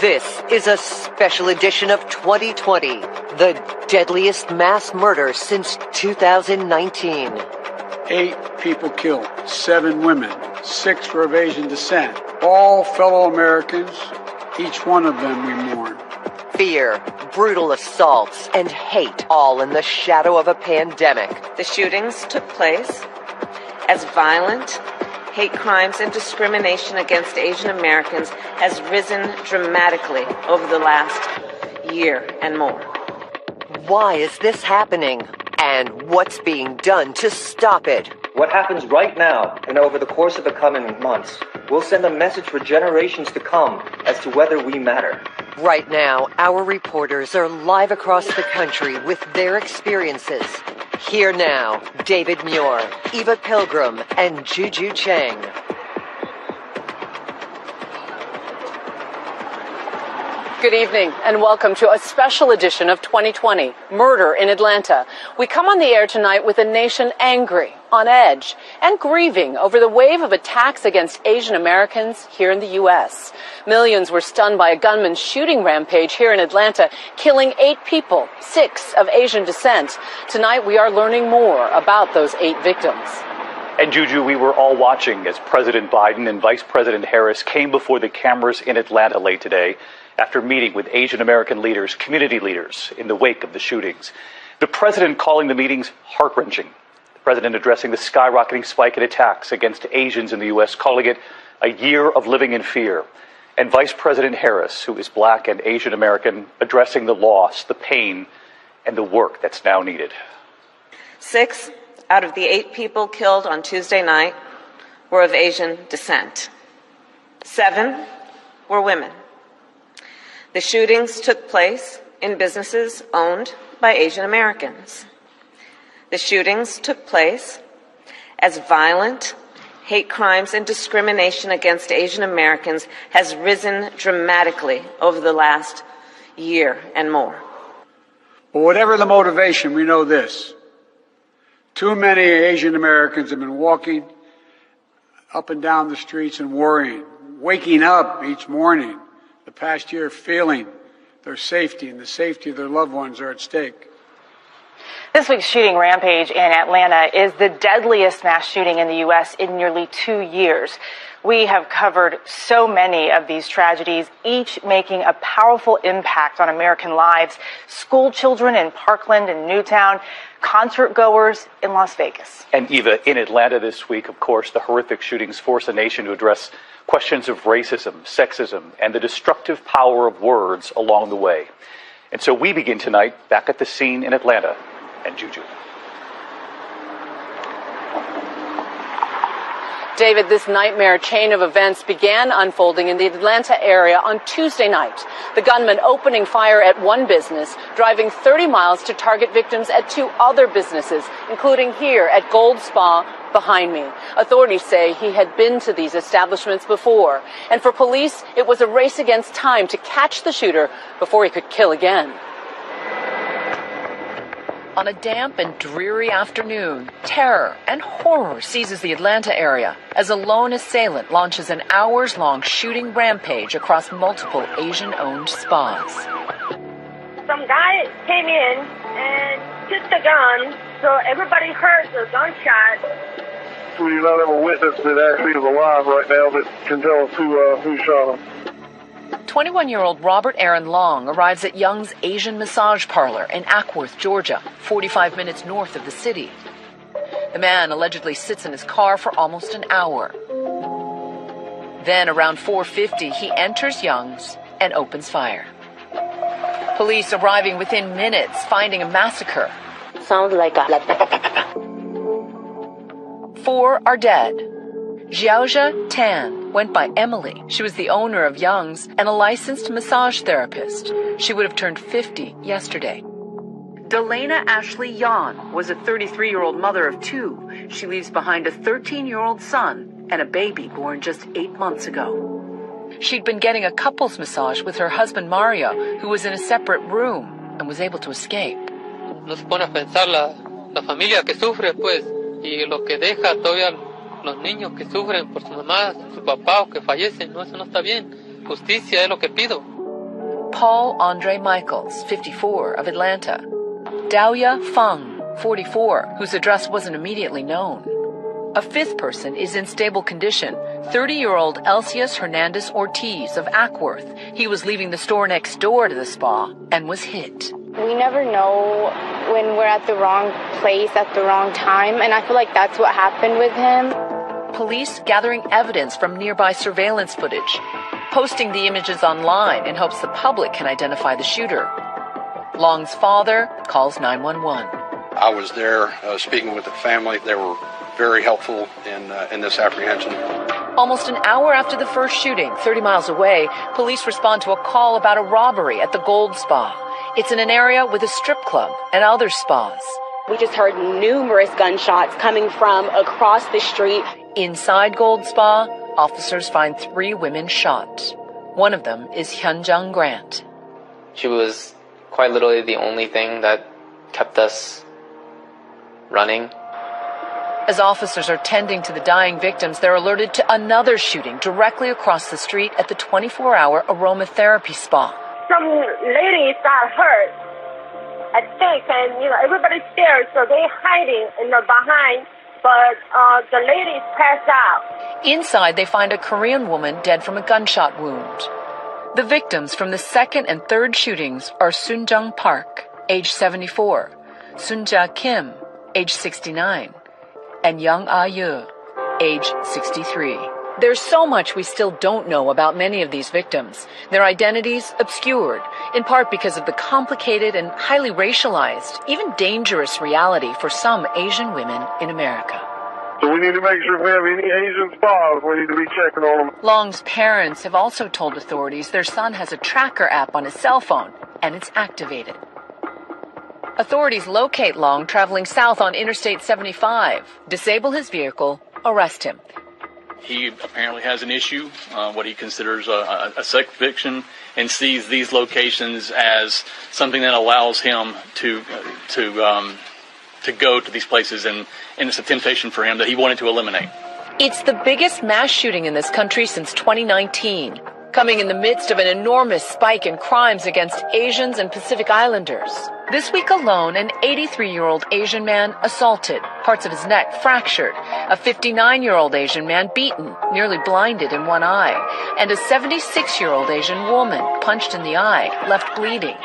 This is a special edition of 2020, the deadliest mass murder since 2019. 8 people killed, 7 women, 6 were of Asian descent. All fellow Americans, each one of them we mourn. Fear, brutal assaults, and hate, all in the shadow of a pandemic. The shootings took place as violent hate crimes and discrimination against Asian Americans has risen dramatically over the last year and more. Why is this happening? And what's being done to stop it? What happens right now and over the course of the coming months will send a message for generations to come as to whether we matter. Right now, our reporters are live across the country with their experiences. Here now, David Muir, Eva Pilgrim, and Juju Chang. Good evening and welcome to a special edition of 2020, Murder in Atlanta. We come on the air tonight with a nation angry, on edge, and grieving over the wave of attacks against Asian Americans here in the U.S. Millions were stunned by a gunman's shooting rampage here in Atlanta, killing 8 people, 6 of Asian descent. Tonight we are learning more about those 8 victims. And Juju, we were all watching as President Biden and Vice President Harris came before the cameras in Atlanta late today after meeting with Asian American leaders, community leaders, in the wake of the shootings. The president calling the meetings heart-wrenching. The president addressing the skyrocketing spike in attacks against Asians in the U.S., calling it a year of living in fear. And Vice President Harris, who is black and Asian American, addressing the loss, the pain, and the work that's now needed. 6 out of the 8 people killed on Tuesday night were of Asian descent. 7 were women. The shootings took place in businesses owned by Asian Americans. The shootings took place as violent hate crimes and discrimination against Asian Americans has risen dramatically over the last year and more. But whatever the motivation, we know this. Too many Asian Americans have been walking up and down the streets and worrying, waking up each morning the past year feeling their safety and the safety of their loved ones are at stake. This week's shooting rampage in Atlanta is the deadliest mass shooting in the U.S. in nearly 2 years. We have covered so many of these tragedies, each making a powerful impact on American lives. School children in Parkland and Newtown, concert goers in Las Vegas. And Eva, in Atlanta this week, of course, the horrific shootings force a nation to address questions of racism, sexism, and the destructive power of words along the way. And so we begin tonight back at the scene in Atlanta. And Juju. David, this nightmare chain of events began unfolding in the Atlanta area on Tuesday night. The gunman opening fire at one business, driving 30 miles to target victims at 2 other businesses, including here at Gold Spa behind me. Authorities say he had been to these establishments before. And for police, it was a race against time to catch the shooter before he could kill again. On a damp and dreary afternoon, terror and horror seizes the Atlanta area as a lone assailant launches an hours-long shooting rampage across multiple Asian-owned spas. Some guy came in and took the gun, so everybody heard the gunshot. We do not have a witness that actually is alive right now that can tell us who shot him. 21-year-old Robert Aaron Long arrives at Young's Asian Massage Parlor in Ackworth, Georgia, 45 minutes north of the city. The man allegedly sits in his car for almost an hour. Then, around 4:50, he enters Young's and opens fire. Police arriving within minutes, finding a massacre. Sounds like a... 4 are dead. Xiaojia Tan went by Emily. She was the owner of Young's and a licensed massage therapist. She would have turned 50 yesterday. Delana Ashley Yan was a 33-year-old mother of 2. She leaves behind a 13-year-old son and a baby born just 8 months ago. She'd been getting a couples massage with her husband Mario, who was in a separate room and was able to escape. Nos pone a pensar la familia que sufre, pues, y lo que deja todavía los niños que sufren por su mamá, su papá o que fallecen. No, eso no está bien. Justicia es lo que pido. Paul Andre Michaels, 54, of Atlanta. Daoya Feng, 44, whose address wasn't immediately known. A fifth person is in stable condition, 30-year-old Elcius Hernandez Ortiz of Ackworth. He was leaving the store next door to the spa and was hit. We never know when we're at the wrong place at the wrong time, and I feel like that's what happened with him. Police gathering evidence from nearby surveillance footage, posting the images online in hopes the public can identify the shooter. Long's father calls 911. I was there speaking with the family. They were very helpful in this apprehension. Almost an hour after the first shooting, 30 miles away, police respond to a call about a robbery at the Gold Spa. It's in an area with a strip club and other spas. We just heard numerous gunshots coming from across the street. Inside Gold Spa, officers find 3 women shot. One of them is Hyunjung Grant. She was quite literally the only thing that kept us running. As officers are tending to the dying victims, they're alerted to another shooting directly across the street at the 24-hour aromatherapy spa. Some ladies got hurt, I think, and everybody's scared, so they're hiding behind. But the ladies passed out. Inside, they find a Korean woman dead from a gunshot wound. The victims from the second and third shootings are Soonjung Park, age 74, Soonja Kim, age 69, and Young Ah-yu, age 63. There's so much we still don't know about many of these victims, their identities obscured, in part because of the complicated and highly racialized, even dangerous reality for some Asian women in America. So we need to make sure if we have any Asian spas, we need to be checking on them. Long's parents have also told authorities their son has a tracker app on his cell phone, and it's activated. Authorities locate Long traveling south on Interstate 75, disable his vehicle, arrest him. He apparently has an issue, what he considers a sex addiction, and sees these locations as something that allows him to go to these places, and it's a temptation for him that he wanted to eliminate. It's the biggest mass shooting in this country since 2019, coming in the midst of an enormous spike in crimes against Asians and Pacific Islanders. This week alone, an 83-year-old Asian man assaulted, parts of his neck fractured, a 59-year-old Asian man beaten, nearly blinded in one eye, and a 76-year-old Asian woman punched in the eye, left bleeding.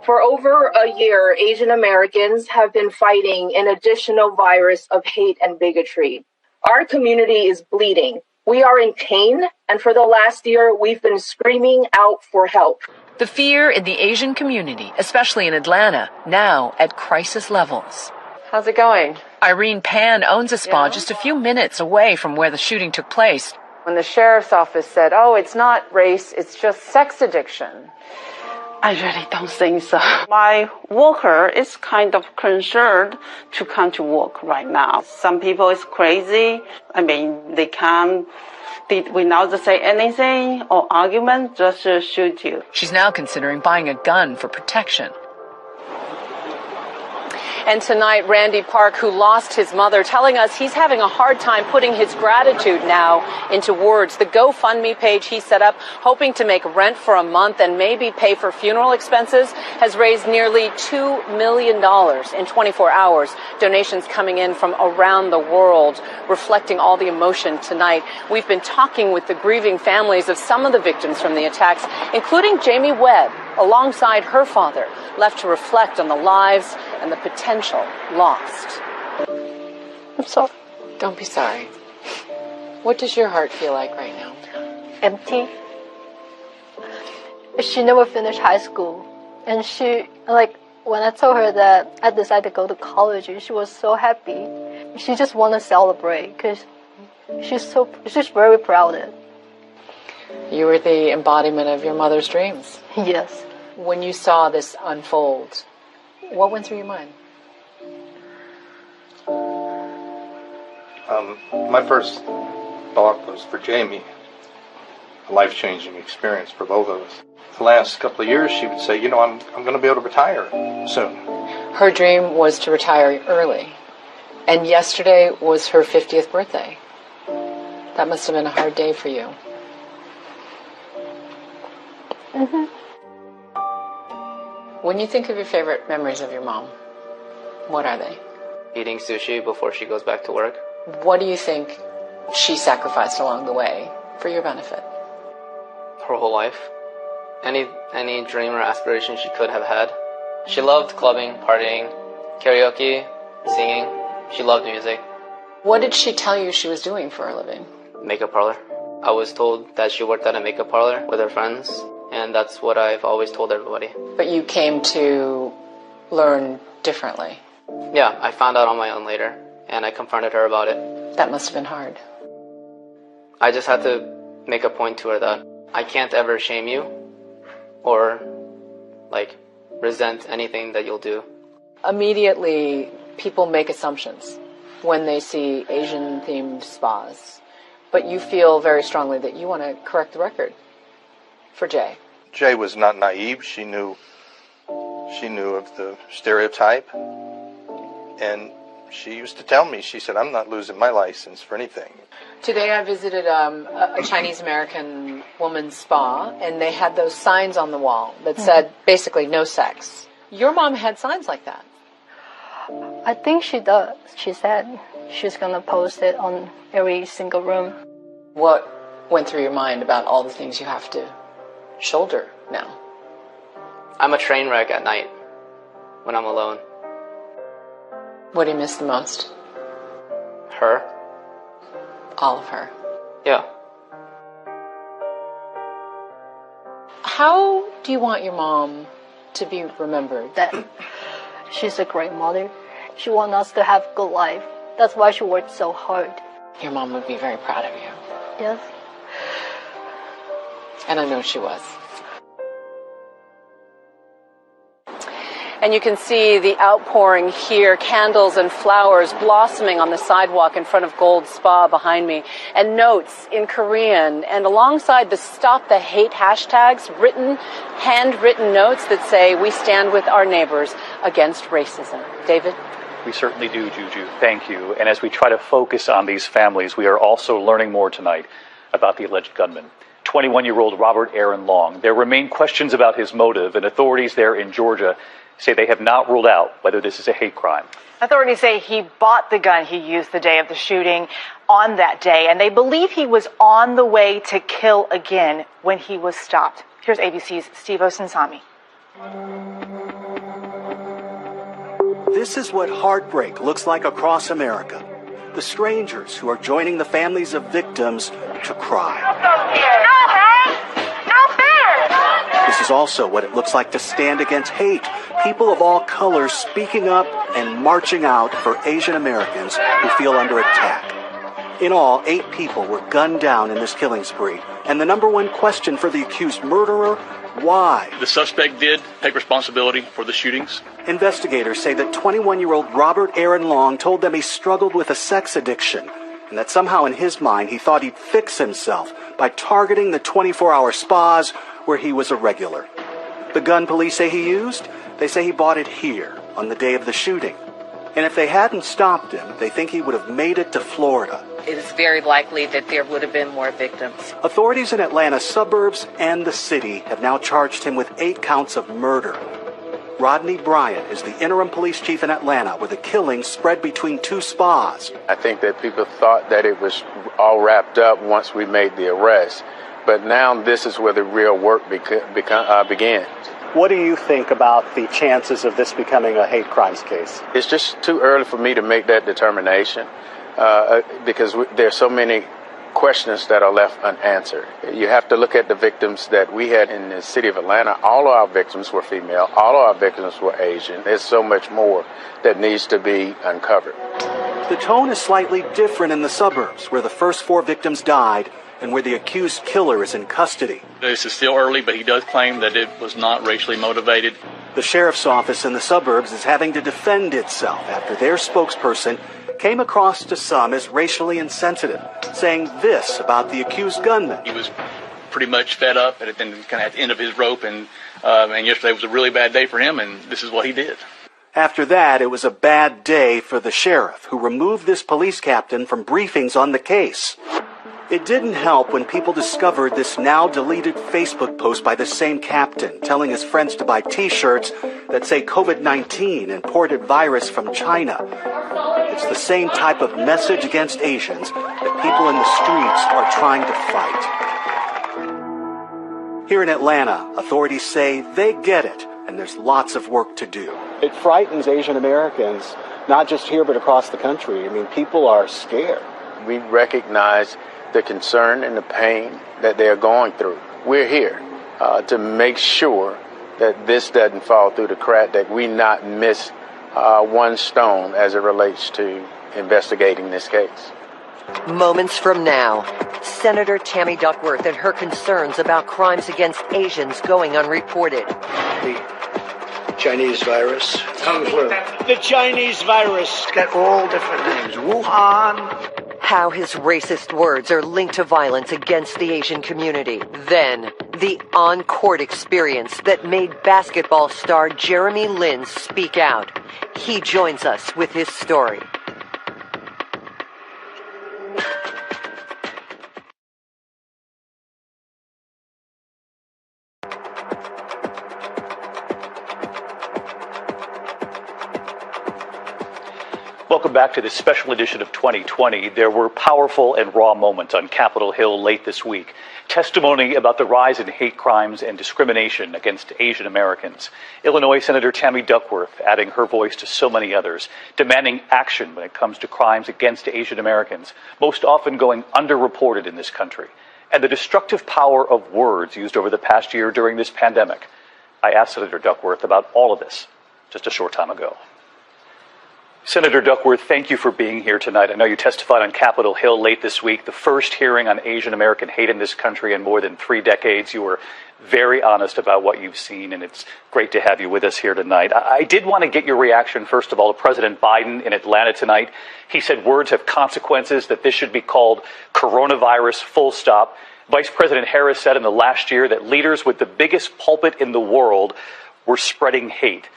For over a year, Asian Americans have been fighting an additional virus of hate and bigotry. Our community is bleeding. We are in pain, and for the last year, we've been screaming out for help. The fear in the Asian community, especially in Atlanta, now at crisis levels. How's it going? Irene Pan owns a spa just a few minutes away from where the shooting took place. When the sheriff's office said, oh, it's not race, it's just sex addiction. I really don't think so. My worker is kind of concerned to come to work right now. Some people is crazy. I mean, they come without to say anything or argument, just shoot you. She's now considering buying a gun for protection. And tonight, Randy Park, who lost his mother, telling us he's having a hard time putting his gratitude now into words. The GoFundMe page he set up, hoping to make rent for a month and maybe pay for funeral expenses, has raised nearly $2 million in 24 hours. Donations coming in from around the world, reflecting all the emotion tonight. We've been talking with the grieving families of some of the victims from the attacks, including Jamie Webb, alongside her father, left to reflect on the lives and the potential lost. I'm sorry. Don't be sorry. What does your heart feel like right now? Empty. She never finished high school. And when I told her that I decided to go to college, she was so happy. She just wanted to celebrate because she's very proud of it. You were the embodiment of your mother's dreams. Yes. When you saw this unfold, what went through your mind? My first thought was for Jamie, a life-changing experience for both of us. The last couple of years, she would say, I'm going to be able to retire soon. Her dream was to retire early. And yesterday was her 50th birthday. That must have been a hard day for you. Mm-hmm. When you think of your favorite memories of your mom, what are they? Eating sushi before she goes back to work. What do you think she sacrificed along the way for your benefit? Her whole life. Any dream or aspiration she could have had. She loved clubbing, partying, karaoke, singing. She loved music. What did she tell you she was doing for a living? Makeup parlor. I was told that she worked at a makeup parlor with her friends, and that's what I've always told everybody. But you came to learn differently. Yeah, I found out on my own later, and I confronted her about it. That must have been hard. I just had to make a point to her that I can't ever shame you or, resent anything that you'll do. Immediately, people make assumptions when they see Asian-themed spas. But you feel very strongly that you want to correct the record for Jay. Jay was not naive. She knew of the stereotype. And she used to tell me, she said, I'm not losing my license for anything. Today I visited a Chinese-American woman's spa, and they had those signs on the wall that said, basically, no sex. Your mom had signs like that. I think she does. She said she's going to post it on every single room. What went through your mind about all the things you have to shoulder now? I'm a train wreck at night when I'm alone. What do you miss the most? Her. All of her? Yeah. How do you want your mom to be remembered? That she's a great mother. She wants us to have a good life. That's why she worked so hard. Your mom would be very proud of you. Yes. And I know she was. And you can see the outpouring here, candles and flowers blossoming on the sidewalk in front of Gold Spa behind me, and notes in Korean, and alongside the Stop the Hate hashtags, handwritten notes that say, we stand with our neighbors against racism. David? We certainly do, Juju. Thank you. And as we try to focus on these families, we are also learning more tonight about the alleged gunman, 21-year-old Robert Aaron Long. There remain questions about his motive, and authorities there in Georgia say they have not ruled out whether this is a hate crime. Authorities say he bought the gun he used the day of the shooting on that day, and they believe he was on the way to kill again when he was stopped. Here's ABC's Steve Osinsami. This is what heartbreak looks like across America. The strangers who are joining the families of victims to cry. This is also what it looks like to stand against hate. People of all colors speaking up and marching out for Asian Americans who feel under attack. In all, 8 people were gunned down in this killing spree. And the number one question for the accused murderer, why? The suspect did take responsibility for the shootings. Investigators say that 21-year-old Robert Aaron Long told them he struggled with a sex addiction, and that somehow in his mind he thought he'd fix himself by targeting the 24-hour spas where he was a regular. The gun police say he used, they say he bought it here on the day of the shooting. And if they hadn't stopped him, they think he would have made it to Florida. It is very likely that there would have been more victims. Authorities in Atlanta's suburbs and the city have now charged him with 8 counts of murder. Rodney Bryant is the interim police chief in Atlanta, where the killing spread between 2 spas. I think that people thought that it was all wrapped up once we made the arrest. But now this is where the real work began. What do you think about the chances of this becoming a hate crimes case? It's just too early for me to make that determination because there's so many questions that are left unanswered. You have to look at the victims that we had in the city of Atlanta. All of our victims were female. All of our victims were Asian. There's so much more that needs to be uncovered. The tone is slightly different in the suburbs, where the first 4 victims died and where the accused killer is in custody. This is still early, but he does claim that it was not racially motivated. The sheriff's office in the suburbs is having to defend itself after their spokesperson came across to some as racially insensitive, saying this about the accused gunman. He was pretty much fed up and kind of at the end of his rope, and yesterday was a really bad day for him, and this is what he did. After that, it was a bad day for the sheriff, who removed this police captain from briefings on the case. It didn't help when people discovered this now deleted Facebook post by the same captain telling his friends to buy t-shirts that say COVID-19 imported virus from China. It's the same type of message against Asians that people in the streets are trying to fight. Here in Atlanta, authorities say they get it, and there's lots of work to do. It frightens Asian Americans, not just here but across the country. I mean, people are scared. We recognize the concern and the pain that they are going through. We're here to make sure that this doesn't fall through the crack, that we not miss one stone as it relates to investigating this case. Moments from now, Senator Tammy Duckworth and her concerns about crimes against Asians going unreported. The Chinese virus, Kung Flu. The Chinese virus. It's got all different names. Wuhan. How his racist words are linked to violence against the Asian community. Then, the on-court experience that made basketball star Jeremy Lin speak out. He joins us with his story. Welcome back to this special edition of 2020. There were powerful and raw moments on Capitol Hill late this week. Testimony about the rise in hate crimes and discrimination against Asian Americans. Illinois Senator Tammy Duckworth adding her voice to so many others, demanding action when it comes to crimes against Asian Americans, most often going underreported in this country. And the destructive power of words used over the past year during this pandemic. I asked Senator Duckworth about all of this just a short time ago. Senator Duckworth, thank you for being here tonight. I know you testified on Capitol Hill late this week, the first hearing on Asian American hate in this country in more than 3 decades. You were very honest about what you've seen, and it's great to have you with us here tonight. I did want to get your reaction, first of all, to President Biden in Atlanta tonight. He said words have consequences, that this should be called coronavirus, full stop. Vice President Harris said in the last year that leaders with the biggest pulpit in the world were spreading hate.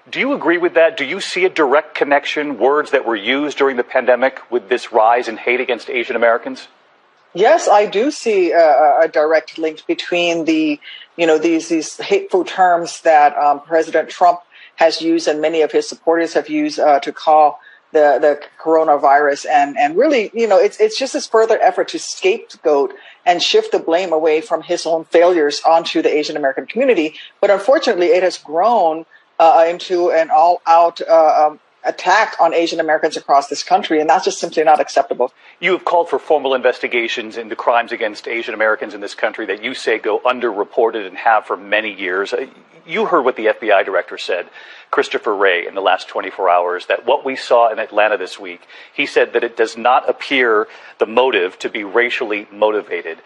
Do you agree with that? Do you see a direct connection, words that were used during the pandemic, with this rise in hate against Asian Americans? Yes, I do see a direct link between the, these hateful terms that President Trump has used and many of his supporters have used to call the coronavirus, and really, it's just this further effort to scapegoat and shift the blame away from his own failures onto the Asian American community. But unfortunately, it has grown into an all-out attack on Asian Americans across this country, and that's just simply not acceptable. You have called for formal investigations into crimes against Asian Americans in this country that you say go underreported and have for many years. You heard what the FBI director said, Christopher Wray, in the last 24 hours, that what we saw in Atlanta this week, he said that it does not appear the motive to be racially motivated.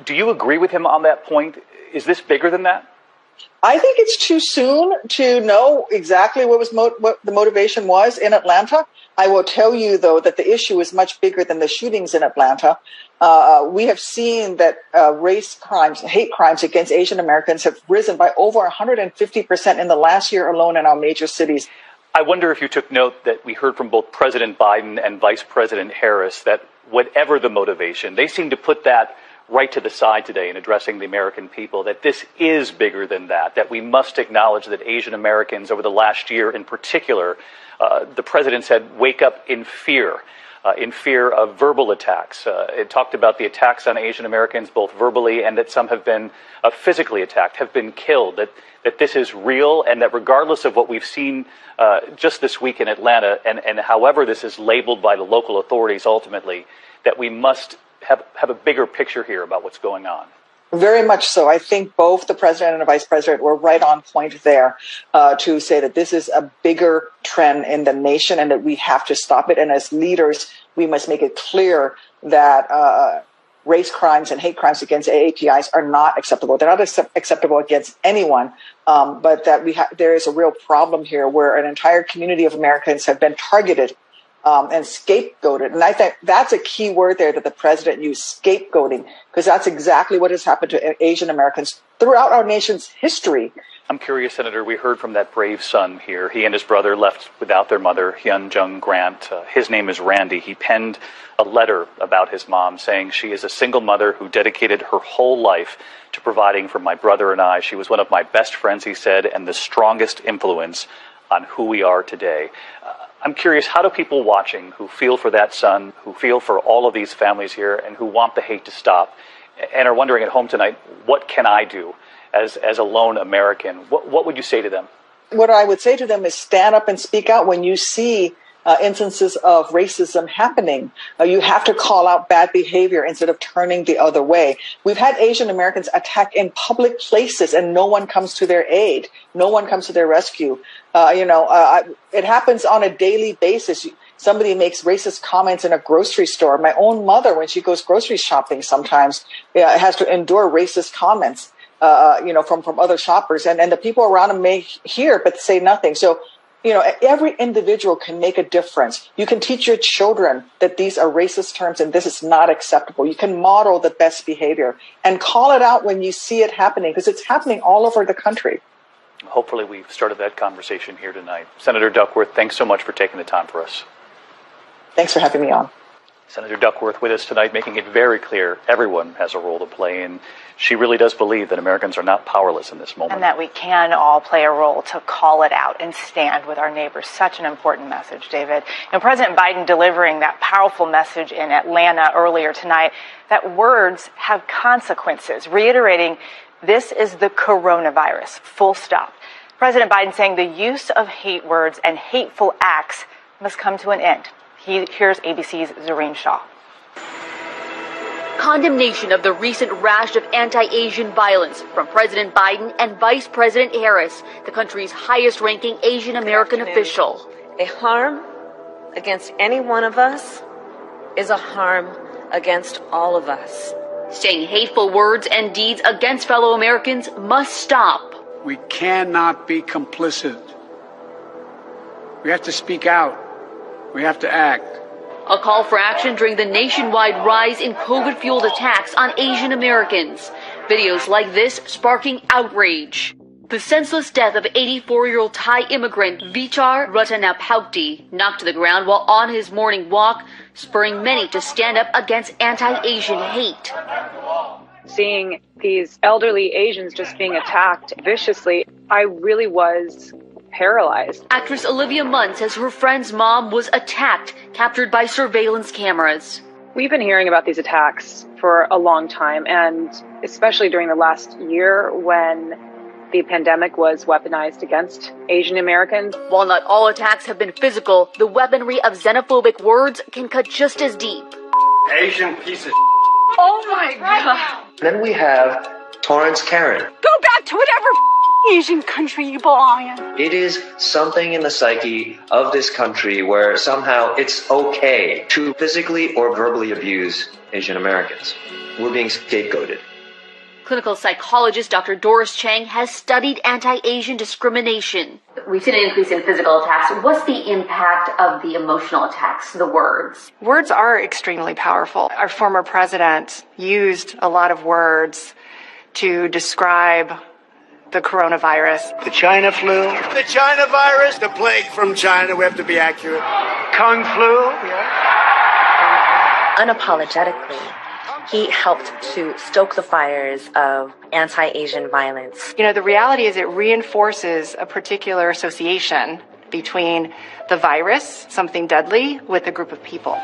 Do you agree with him on that point? Is this bigger than that? I think it's too soon to know exactly what the motivation was in Atlanta. I will tell you, though, that the issue is much bigger than the shootings in Atlanta. We have seen that race crimes, hate crimes against Asian Americans have risen by over 150% in the last year alone in our major cities. I wonder if you took note that we heard from both President Biden and Vice President Harris that whatever the motivation, they seem to put that right to the side today in addressing the American people, that this is bigger than that we must acknowledge that Asian Americans over the last year in particular, the president said, wake up in fear of verbal attacks. It talked about the attacks on Asian Americans, both verbally and that some have been physically attacked, have been killed, that this is real, and that regardless of what we've seen just this week in Atlanta, and however this is labeled by the local authorities ultimately, that we must have a bigger picture here about what's going on. Very much so. I think both the president and the vice president were right on point there to say that this is a bigger trend in the nation and that we have to stop it. And as leaders, we must make it clear that race crimes and hate crimes against AAPIs are not acceptable. They're not acceptable against anyone, but that there is a real problem here where an entire community of Americans have been targeted and scapegoated. And I think that's a key word there that the president used, scapegoating, because that's exactly what has happened to Asian Americans throughout our nation's history. I'm curious, Senator, we heard from that brave son here. He and his brother left without their mother, Hyun Jung Grant. His name is Randy. He penned a letter about his mom saying she is a single mother who dedicated her whole life to providing for my brother and I. She was one of my best friends, he said, and the strongest influence on who we are today. I'm curious, how do people watching who feel for that son, who feel for all of these families here, and who want the hate to stop, and are wondering at home tonight, what can I do as a lone American? What would you say to them? What I would say to them is stand up and speak out when you see instances of racism happening. You have to call out bad behavior instead of turning the other way. We've had Asian Americans attacked in public places and no one comes to their aid. No one comes to their rescue. It happens on a daily basis. Somebody makes racist comments in a grocery store. My own mother, when she goes grocery shopping sometimes, has to endure racist comments, from other shoppers. And the people around them may hear but say nothing. So, every individual can make a difference. You can teach your children that these are racist terms and this is not acceptable. You can model the best behavior and call it out when you see it happening, because it's happening all over the country. Hopefully we've started that conversation here tonight. Senator Duckworth, thanks so much for taking the time for us. Thanks for having me on. Senator Duckworth with us tonight, making it very clear everyone has a role to play, and she really does believe that Americans are not powerless in this moment. And that we can all play a role to call it out and stand with our neighbors. Such an important message, David. President Biden delivering that powerful message in Atlanta earlier tonight, that words have consequences, reiterating this is the coronavirus, full stop. President Biden saying the use of hate words and hateful acts must come to an end. Here's ABC's Zareen Shah. Condemnation of the recent rash of anti-Asian violence from President Biden and Vice President Harris, the country's highest-ranking Asian American official. A harm against any one of us is a harm against all of us. Saying hateful words and deeds against fellow Americans must stop. We cannot be complicit. We have to speak out. We have to act. A call for action during the nationwide rise in COVID-fueled attacks on Asian Americans. Videos like this sparking outrage. The senseless death of 84-year-old Thai immigrant Vichar Ratanapauti knocked to the ground while on his morning walk, spurring many to stand up against anti-Asian hate. Seeing these elderly Asians just being attacked viciously, I really was paralyzed. Actress Olivia Munn says her friend's mom was attacked, captured by surveillance cameras. We've been hearing about these attacks for a long time, and especially during the last year when the pandemic was weaponized against Asian Americans. While not all attacks have been physical, the weaponry of xenophobic words can cut just as deep. Asian piece of Oh my God. Then we have Torrance Karen. Go back to whatever Asian country you belong in. It is something in the psyche of this country where somehow it's okay to physically or verbally abuse Asian Americans. We're being scapegoated. Clinical psychologist Dr. Doris Chang has studied anti-Asian discrimination. We've seen an increase in physical attacks. What's the impact of the emotional attacks, the words? Words are extremely powerful. Our former president used a lot of words to describe the coronavirus. The China flu. The China virus. The plague from China. We have to be accurate. Kung flu. Yeah. Unapologetically, he helped to stoke the fires of anti-Asian violence. The reality is it reinforces a particular association between the virus, something deadly, with a group of people.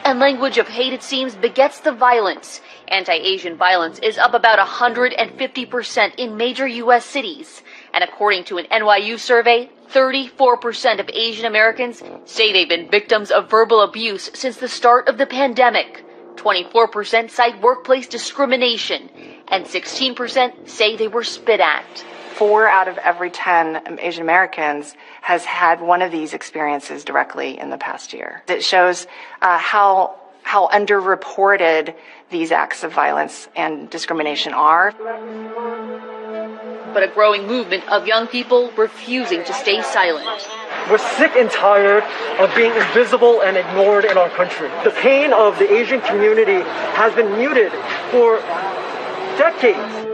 And language of hate, it seems, begets the violence. Anti-Asian violence is up about 150% in major U.S. cities. And according to an NYU survey, 34% of Asian Americans say they've been victims of verbal abuse since the start of the pandemic. 24% cite workplace discrimination, and 16% say they were spit at. 4 out of every 10 Asian Americans has had one of these experiences directly in the past year. It shows how underreported these acts of violence and discrimination are. But a growing movement of young people refusing to stay silent. We're sick and tired of being invisible and ignored in our country. The pain of the Asian community has been muted for decades.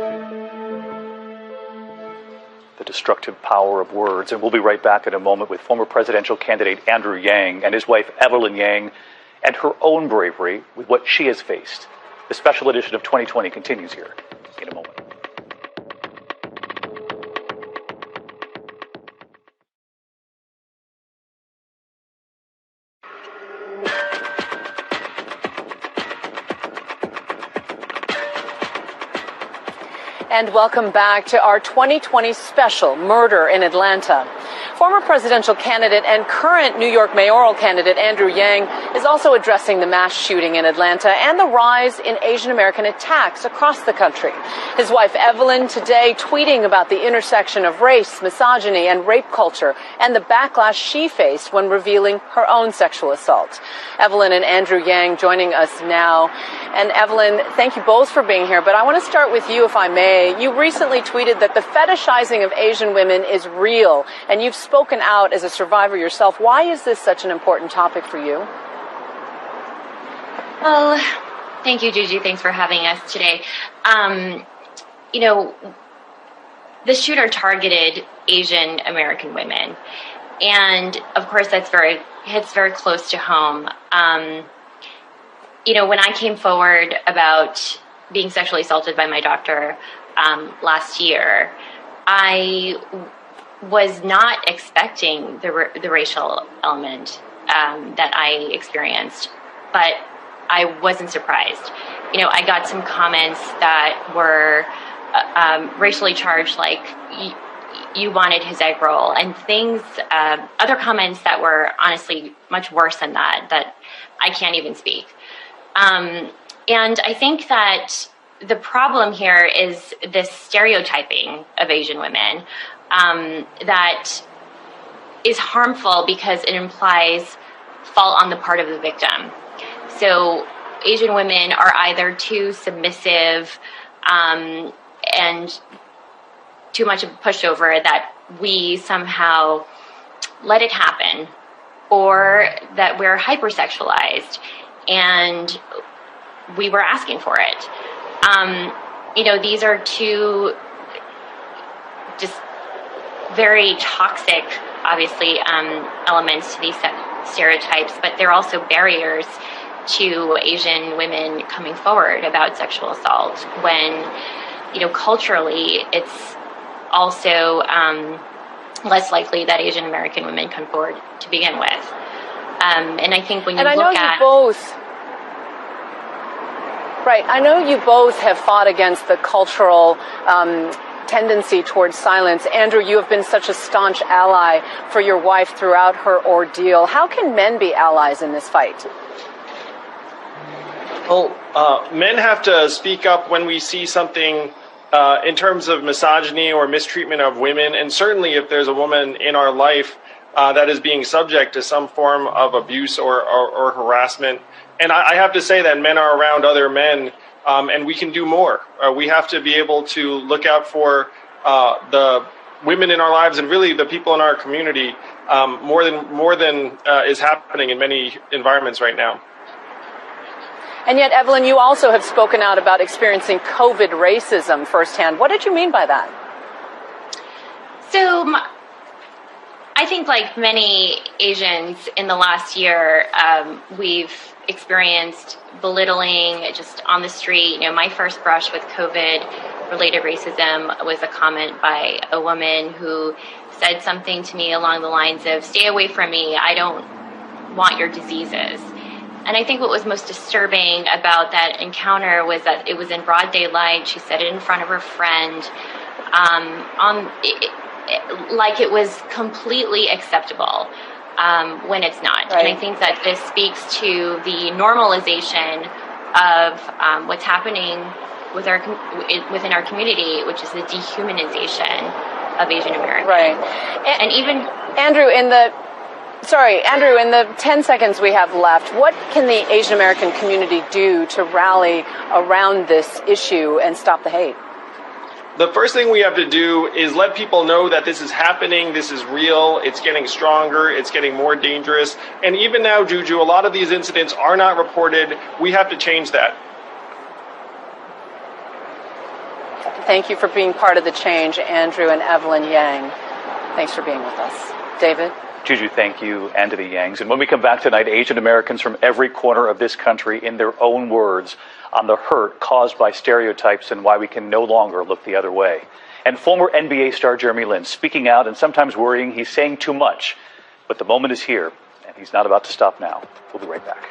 destructive power of words. And we'll be right back in a moment with former presidential candidate Andrew Yang and his wife Evelyn Yang and her own bravery with what she has faced. The special edition of 2020 continues here in a moment. And welcome back to our 2020 special, Murder in Atlanta. Former presidential candidate and current New York mayoral candidate Andrew Yang is also addressing the mass shooting in Atlanta and the rise in Asian American attacks across the country. His wife Evelyn today tweeting about the intersection of race, misogyny, and rape culture and the backlash she faced when revealing her own sexual assault. Evelyn and Andrew Yang joining us now. And Evelyn, thank you both for being here, but I want to start with you, if I may. You recently tweeted that the fetishizing of Asian women is real, and you've spoken out as a survivor yourself. Why is this such an important topic for you? Well, thank you, Juju. Thanks for having us today. The shooter targeted Asian American women. And of course, hits very close to home. When I came forward about being sexually assaulted by my doctor last year, I was not expecting the racial element that I experienced, but I wasn't surprised. I got some comments that were racially charged, like you wanted his egg roll, and things, other comments that were honestly much worse than that I can't even speak. And I think that the problem here is this stereotyping of Asian women that is harmful because it implies fault on the part of the victim. So Asian women are either too submissive and too much of a pushover that we somehow let it happen, or that we're hypersexualized and we were asking for it. These are two just very toxic, obviously, elements to these stereotypes, but they're also barriers to Asian women coming forward about sexual assault when, culturally, it's also less likely that Asian American women come forward to begin with. And I think when you look at... I know you both have fought against the cultural tendency towards silence. Andrew, you have been such a staunch ally for your wife throughout her ordeal. How can men be allies in this fight? Well, men have to speak up when we see something in terms of misogyny or mistreatment of women, and certainly if there's a woman in our life that is being subject to some form of abuse or harassment. And I have to say that men are around other men, and we can do more. We have to be able to look out for the women in our lives and really the people in our community more than is happening in many environments right now. And yet, Evelyn, you also have spoken out about experiencing COVID racism firsthand. What did you mean by that? So, I think like many Asians in the last year, we've experienced belittling just on the street. My first brush with COVID-related racism was a comment by a woman who said something to me along the lines of, "Stay away from me, I don't want your diseases." And I think what was most disturbing about that encounter was that it was in broad daylight. She said it in front of her friend, like it was completely acceptable when it's not. Right. And I think that this speaks to the normalization of what's happening within our community, which is the dehumanization of Asian Americans. Right. And even Andrew, in the 10 seconds we have left, what can the Asian American community do to rally around this issue and stop the hate? The first thing we have to do is let people know that this is happening, this is real, it's getting stronger, it's getting more dangerous. And even now, Juju, a lot of these incidents are not reported. We have to change that. Thank you for being part of the change, Andrew and Evelyn Yang. Thanks for being with us. David? Juju, thank you, and to the Yangs. And when we come back tonight, Asian Americans from every corner of this country, in their own words, on the hurt caused by stereotypes and why we can no longer look the other way. And former NBA star Jeremy Lin speaking out and sometimes worrying he's saying too much. But the moment is here, and he's not about to stop now. We'll be right back.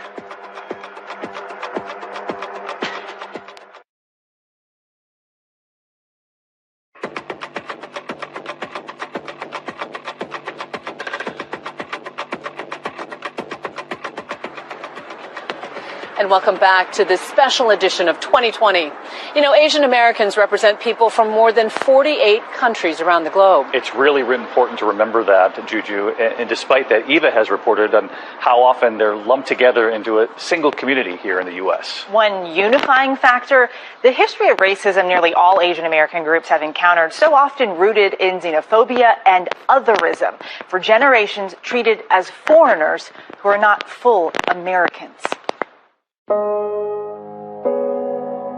And welcome back to this special edition of 2020. You know, Asian Americans represent people from more than 48 countries around the globe. It's really important to remember that, Juju. And despite that, Eva has reported on how often they're lumped together into a single community here in the U.S. One unifying factor, the history of racism nearly all Asian American groups have encountered, so often rooted in xenophobia and otherism, for generations treated as foreigners who are not full Americans.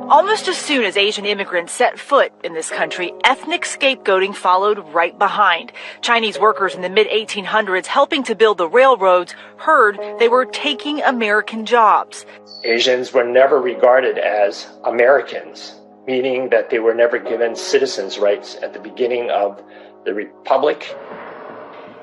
Almost as soon as Asian immigrants set foot in this country, ethnic scapegoating followed right behind. Chinese workers in the mid-1800s helping to build the railroads heard they were taking American jobs. Asians were never regarded as Americans, meaning that they were never given citizens' rights at the beginning of the Republic.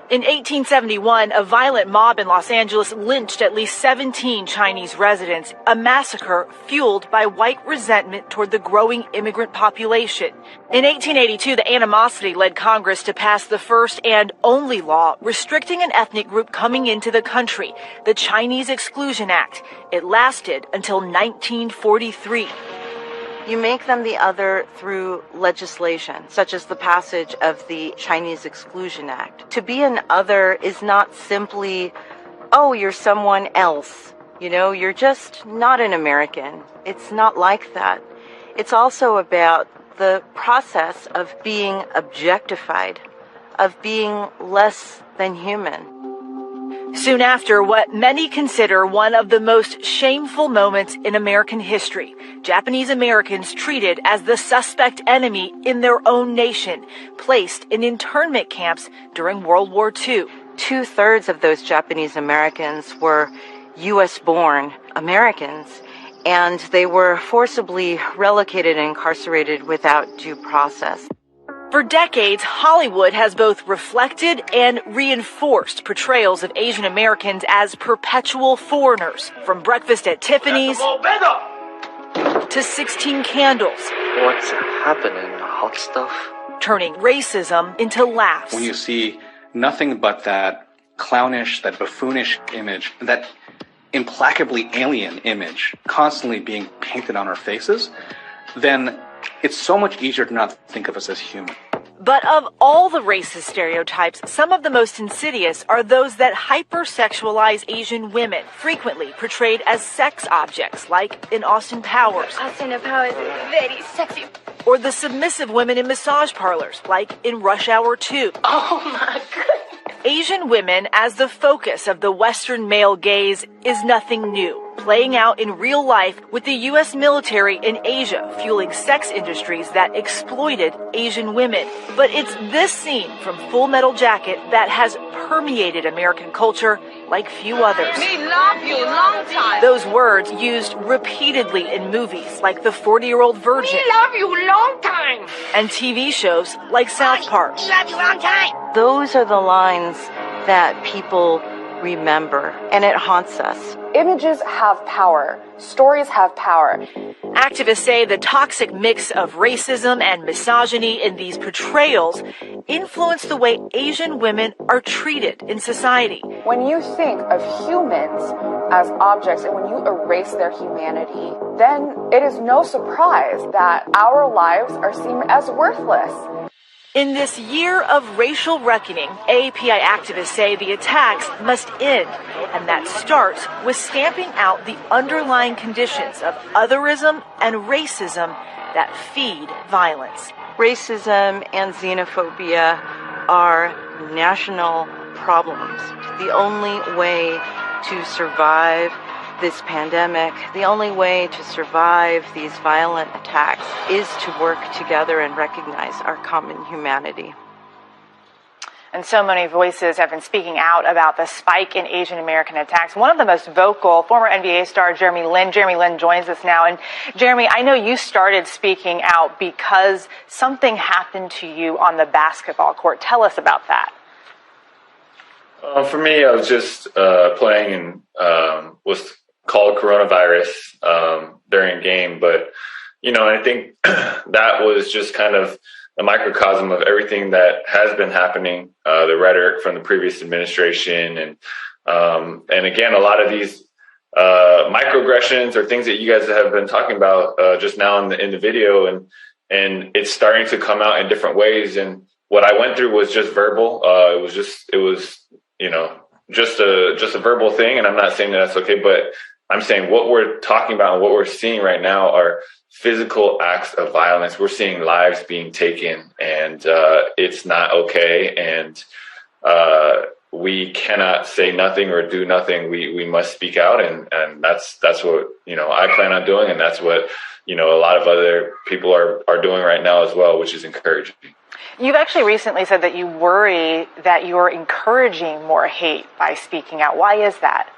In 1871, a violent mob in Los Angeles lynched at least 17 Chinese residents, a massacre fueled by white resentment toward the growing immigrant population. In 1882, the animosity led Congress to pass the first and only law restricting an ethnic group coming into the country, the Chinese Exclusion Act. It lasted until 1943. You make them the other through legislation, such as the passage of the Chinese Exclusion Act. To be an other is not simply, oh, you're someone else. You know, you're just not an American. It's not like that. It's also about the process of being objectified, of being less than human. Soon after, what many consider one of the most shameful moments in American history, Japanese Americans treated as the suspect enemy in their own nation, placed in internment camps during World War II. 2/3 of those Japanese Americans were U.S.-born Americans, and they were forcibly relocated and incarcerated without due process. For decades, Hollywood has both reflected and reinforced portrayals of Asian Americans as perpetual foreigners, from Breakfast at Tiffany's to 16 Candles. What's happening, hot stuff? Turning racism into laughs. When you see nothing but that clownish, that buffoonish image, that implacably alien image constantly being painted on our faces, then it's so much easier to not think of us as human. But of all the racist stereotypes, some of the most insidious are those that hypersexualize Asian women, frequently portrayed as sex objects, like in Austin Powers. Austin Powers is very sexy. Or the submissive women in massage parlors, like in Rush Hour 2. Oh my goodness. Asian women as the focus of the Western male gaze is nothing new, playing out in real life with the U.S. military in Asia fueling sex industries that exploited Asian women. But it's this scene from Full Metal Jacket that has permeated American culture like few others. Me love you long time. Those words used repeatedly in movies like The 40-Year-Old Virgin. Me love you long time. And TV shows like South Park. Me love you long time. Those are the lines that people remember, and it haunts us. Images have power. Stories have power. Activists say the toxic mix of racism and misogyny in these portrayals influence the way Asian women are treated in society. When you think of humans as objects and when you erase their humanity, then it is no surprise that our lives are seen as worthless. In this year of racial reckoning, AAPI activists say the attacks must end, and that starts with stamping out the underlying conditions of otherism and racism that feed violence. Racism and xenophobia are national problems. The only way to survive this pandemic, the only way to survive these violent attacks is to work together and recognize our common humanity. And so many voices have been speaking out about the spike in Asian American attacks. One of the most vocal, former NBA star Jeremy Lin. Jeremy Lin joins us now. And Jeremy, I know you started speaking out because something happened to you on the basketball court. Tell us about that. For me, I was just playing and was called coronavirus during a game. But, I think that was just kind of a microcosm of everything that has been happening, the rhetoric from the previous administration. And again, a lot of these microaggressions or things that you guys have been talking about just now in the video. And it's starting to come out in different ways. And what I went through was just verbal. It was just a verbal thing. And I'm not saying that that's okay, but I'm saying what we're talking about and what we're seeing right now are physical acts of violence. We're seeing lives being taken, and it's not okay. And we cannot say nothing or do nothing. We must speak out, and that's what I plan on doing, and that's what a lot of other people are doing right now as well, which is encouraging. You've actually recently said that you worry that you're encouraging more hate by speaking out. Why is that?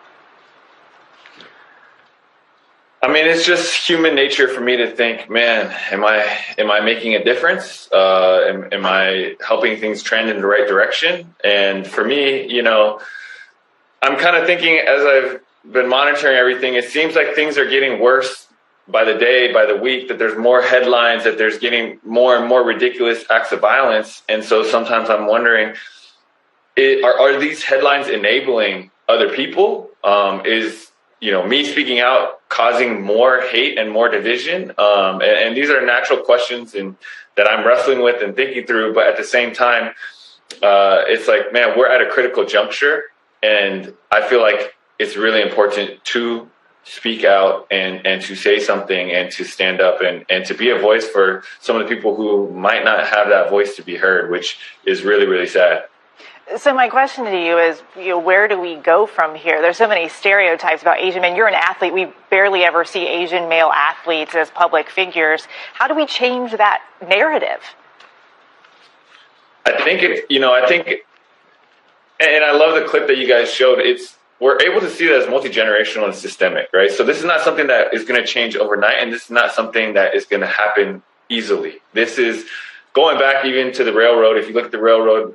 I mean, it's just human nature for me to think, man, am I making a difference? Am I helping things trend in the right direction? And for me, I'm kind of thinking as I've been monitoring everything, it seems like things are getting worse by the day, by the week, that there's more headlines, that there's getting more and more ridiculous acts of violence. And so sometimes I'm wondering, are these headlines enabling other people? Is me speaking out causing more hate and more division? And these are natural questions and that I'm wrestling with and thinking through. But at the same time, it's like, man, we're at a critical juncture. And I feel like it's really important to speak out and to say something and to stand up and to be a voice for some of the people who might not have that voice to be heard, which is really, really sad. So my question to you is, where do we go from here? There's so many stereotypes about Asian men. You're an athlete. We barely ever see Asian male athletes as public figures. How do we change that narrative? I think and I love the clip that you guys showed. We're able to see that as multi-generational and systemic, right? So this is not something that is going to change overnight, and this is not something that is going to happen easily. This is going back even to the railroad. If you look at the railroad,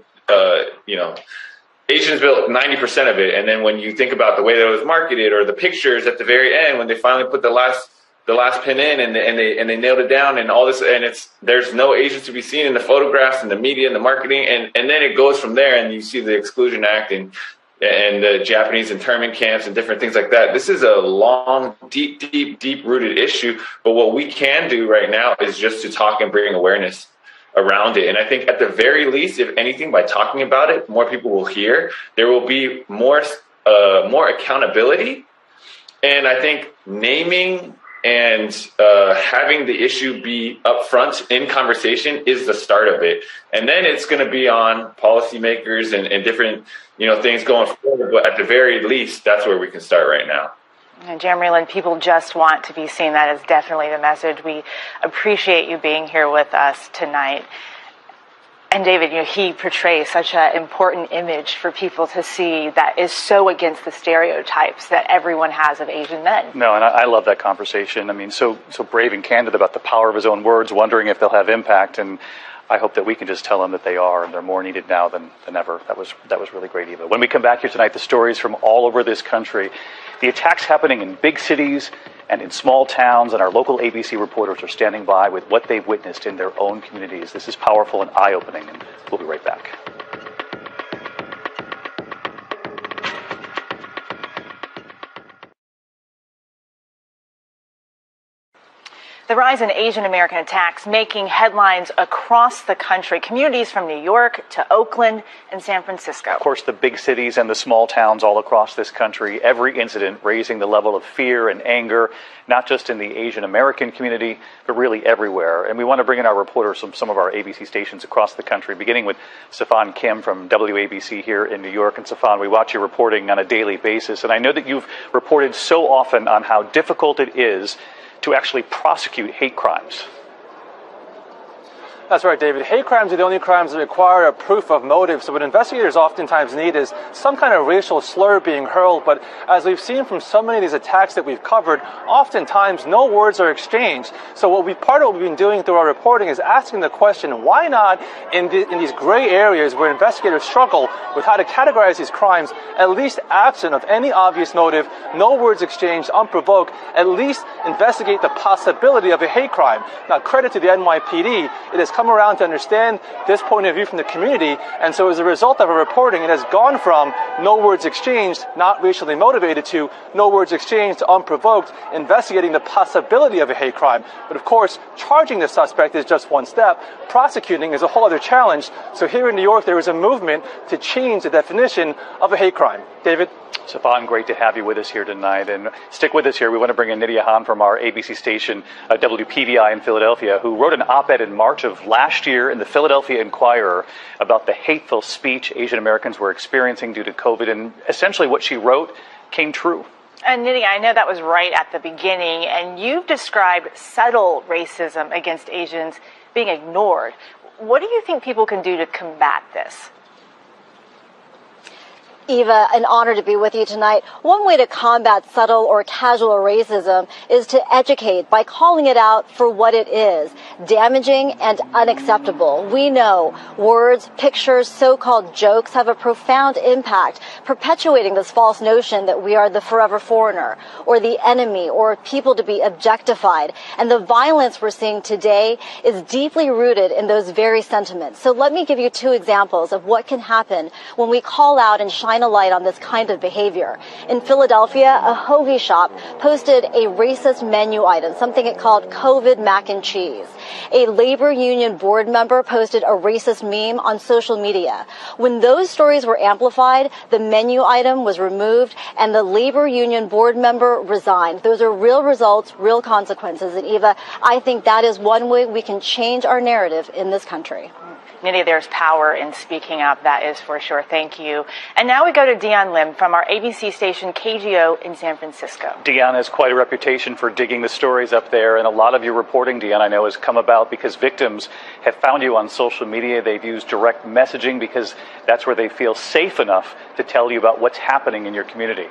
Asians built 90% of it. And then when you think about the way that it was marketed or the pictures at the very end, when they finally put the last pin in and they nailed it down and all this, and there's no Asians to be seen in the photographs and the media and the marketing. And then it goes from there and you see the Exclusion Act and the Japanese internment camps and different things like that. This is a long, deep rooted issue. But what we can do right now is just to talk and bring awareness around it. And I think at the very least, if anything, by talking about it, more people will hear. There will be more accountability. And I think naming and having the issue be upfront in conversation is the start of it. And then it's going to be on policymakers and different things going forward. But at the very least, that's where we can start right now. And Jeremy Lin, people just want to be seen. That is definitely the message. We appreciate you being here with us tonight. And David, he portrays such an important image for people to see that is so against the stereotypes that everyone has of Asian men. No, and I love that conversation. I mean, so brave and candid about the power of his own words, wondering if they'll have impact. And I hope that we can just tell them that they are, and they're more needed now than ever. That was really great, Eva. When we come back here tonight, the stories from all over this country, the attacks happening in big cities and in small towns, and our local ABC reporters are standing by with what they've witnessed in their own communities. This is powerful and eye-opening, and we'll be right back. The rise in Asian American attacks making headlines across the country, communities from New York to Oakland and San Francisco. Of course, the big cities and the small towns all across this country, every incident raising the level of fear and anger, not just in the Asian American community, but really everywhere. And we want to bring in our reporters from some of our ABC stations across the country, beginning with Safan Kim from WABC here in New York. And Safan, we watch your reporting on a daily basis, and I know that you've reported so often on how difficult it is to actually prosecute hate crimes. That's right, David. Hate crimes are the only crimes that require a proof of motive. So what investigators oftentimes need is some kind of racial slur being hurled. But as we've seen from so many of these attacks that we've covered, oftentimes no words are exchanged. So part of what we've been doing through our reporting is asking the question, why not in these gray areas where investigators struggle with how to categorize these crimes, at least absent of any obvious motive, no words exchanged, unprovoked, at least investigate the possibility of a hate crime. Now, credit to the NYPD, it has come around to understand this point of view from the community, and so as a result of our reporting, it has gone from no words exchanged, not racially motivated, to no words exchanged, unprovoked, investigating the possibility of a hate crime. But of course, charging the suspect is just one step. Prosecuting is a whole other challenge. So here in New York, there is a movement to change the definition of a hate crime. David? Safan, great to have you with us here tonight. And stick with us here. We want to bring in Nydia Han from our ABC station, WPVI in Philadelphia, who wrote an op-ed in March of last year in the Philadelphia Inquirer about the hateful speech Asian Americans were experiencing due to COVID. And essentially what she wrote came true. And Nydia, I know that was right at the beginning, and you've described subtle racism against Asians being ignored. What do you think people can do to combat this? Eva, an honor to be with you tonight. One way to combat subtle or casual racism is to educate by calling it out for what it is, damaging and unacceptable. We know words, pictures, so-called jokes have a profound impact, perpetuating this false notion that we are the forever foreigner or the enemy or people to be objectified. And the violence we're seeing today is deeply rooted in those very sentiments. So let me give you two examples of what can happen when we call out and shine a light on this kind of behavior. In Philadelphia, a hoagie shop posted a racist menu item, something it called COVID mac and cheese. A labor union board member posted a racist meme on social media. When those stories were amplified, the menu item was removed and the labor union board member resigned. Those are real results, real consequences. And Eva, I think that is one way we can change our narrative in this country. Nydia, there's power in speaking up, that is for sure. Thank you. And now we go to Dion Lim from our ABC station KGO in San Francisco. Dion has quite a reputation for digging the stories up there, and a lot of your reporting, Dion, I know has come about because victims have found you on social media. They've used direct messaging because that's where they feel safe enough to tell you about what's happening in your community.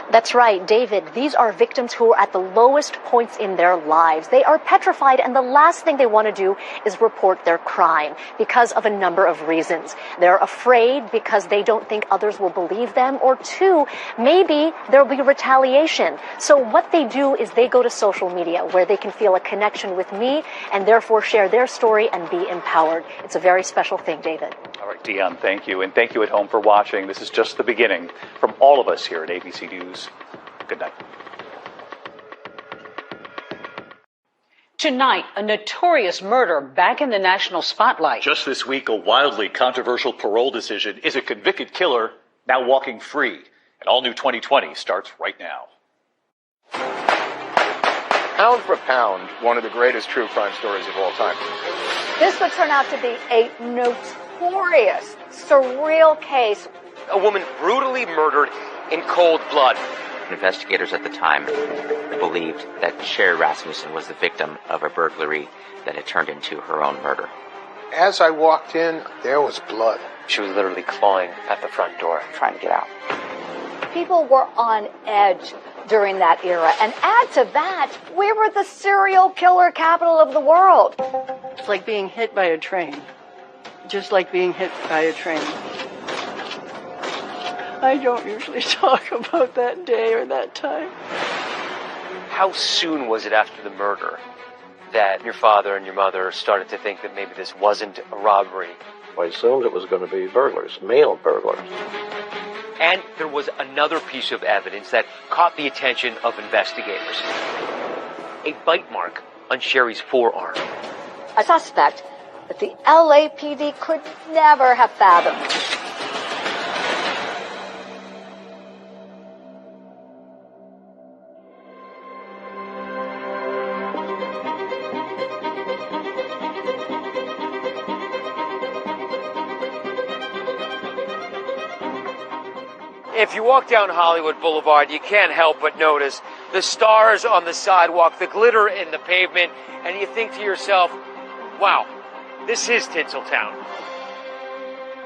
That's right, David. These are victims who are at the lowest points in their lives. They are petrified, and the last thing they want to do is report their crime because of a number of reasons. They're afraid because they don't think others will believe them, or two, maybe there'll be retaliation. So what they do is they go to social media where they can feel a connection with me and therefore share their story and be empowered. It's a very special thing, David. All right, Dion, thank you. And thank you at home for watching. This is just the beginning from all of us here at ABC News. Good night. Tonight, a notorious murder back in the national spotlight. Just this week, a wildly controversial parole decision. Is a convicted killer now walking free? An all-new 2020 starts right now. Pound for pound, one of the greatest true crime stories of all time. This would turn out to be a notorious, surreal case. A woman brutally murdered in cold blood. Investigators at the time believed that Sherry Rasmussen was the victim of a burglary that had turned into her own murder. As I walked in, there was blood. She was literally clawing at the front door, trying to get out. People were on edge during that era. And add to that, we were the serial killer capital of the world. It's like being hit by a train. Just like being hit by a train. I don't usually talk about that day or that time. How soon was it after the murder that your father and your mother started to think that maybe this wasn't a robbery? I assumed it was going to be burglars, male burglars. And there was another piece of evidence that caught the attention of investigators. a bite mark on Sherry's forearm. A suspect that the LAPD could never have fathomed. If you walk down Hollywood Boulevard, you can't help but notice the stars on the sidewalk, the glitter in the pavement, and you think to yourself, wow, this is Tinseltown.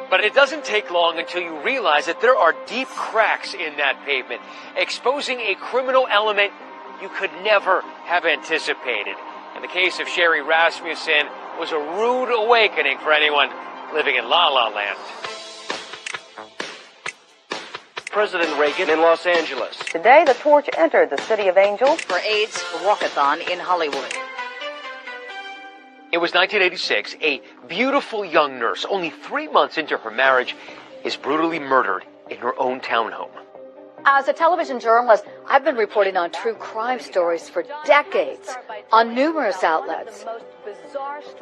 But it doesn't take long until you realize that there are deep cracks in that pavement, exposing a criminal element you could never have anticipated. And the case of Sherry Rasmussen was a rude awakening for anyone living in La La Land. President Reagan in Los Angeles. Today, the torch entered the City of Angels for AIDS Walkathon in Hollywood. It was 1986. A beautiful young nurse, only 3 months into her marriage, is brutally murdered in her own townhome. As a television journalist, I've been reporting on true crime stories for decades on numerous outlets.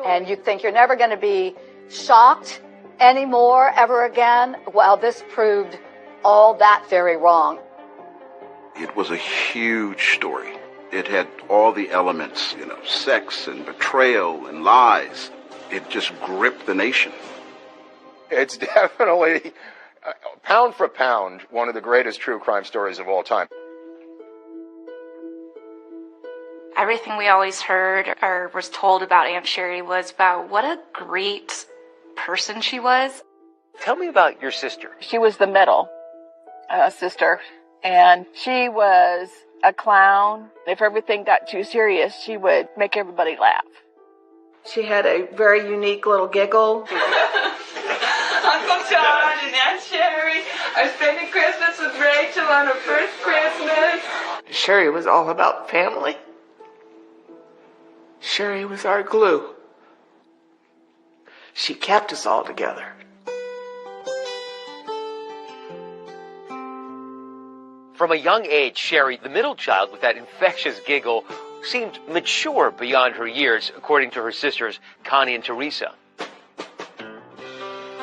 And you think you're never going to be shocked anymore ever again? Well, this proved all that very wrong. It was a huge story. It had all the elements, sex and betrayal and lies. It just gripped the nation. It's definitely, pound for pound, one of the greatest true crime stories of all time. Everything we always heard or was told about Aunt Sherry was about what a great person she was. Tell me about your sister. She was the middle sister, and she was a clown. If everything got too serious, she would make everybody laugh. She had a very unique little giggle. Uncle John and Aunt Sherry are spending Christmas with Rachel on her first Christmas. Sherry was all about family. Sherry was our glue. She kept us all together. From a young age, Sherry, the middle child with that infectious giggle, seemed mature beyond her years, according to her sisters, Connie and Teresa.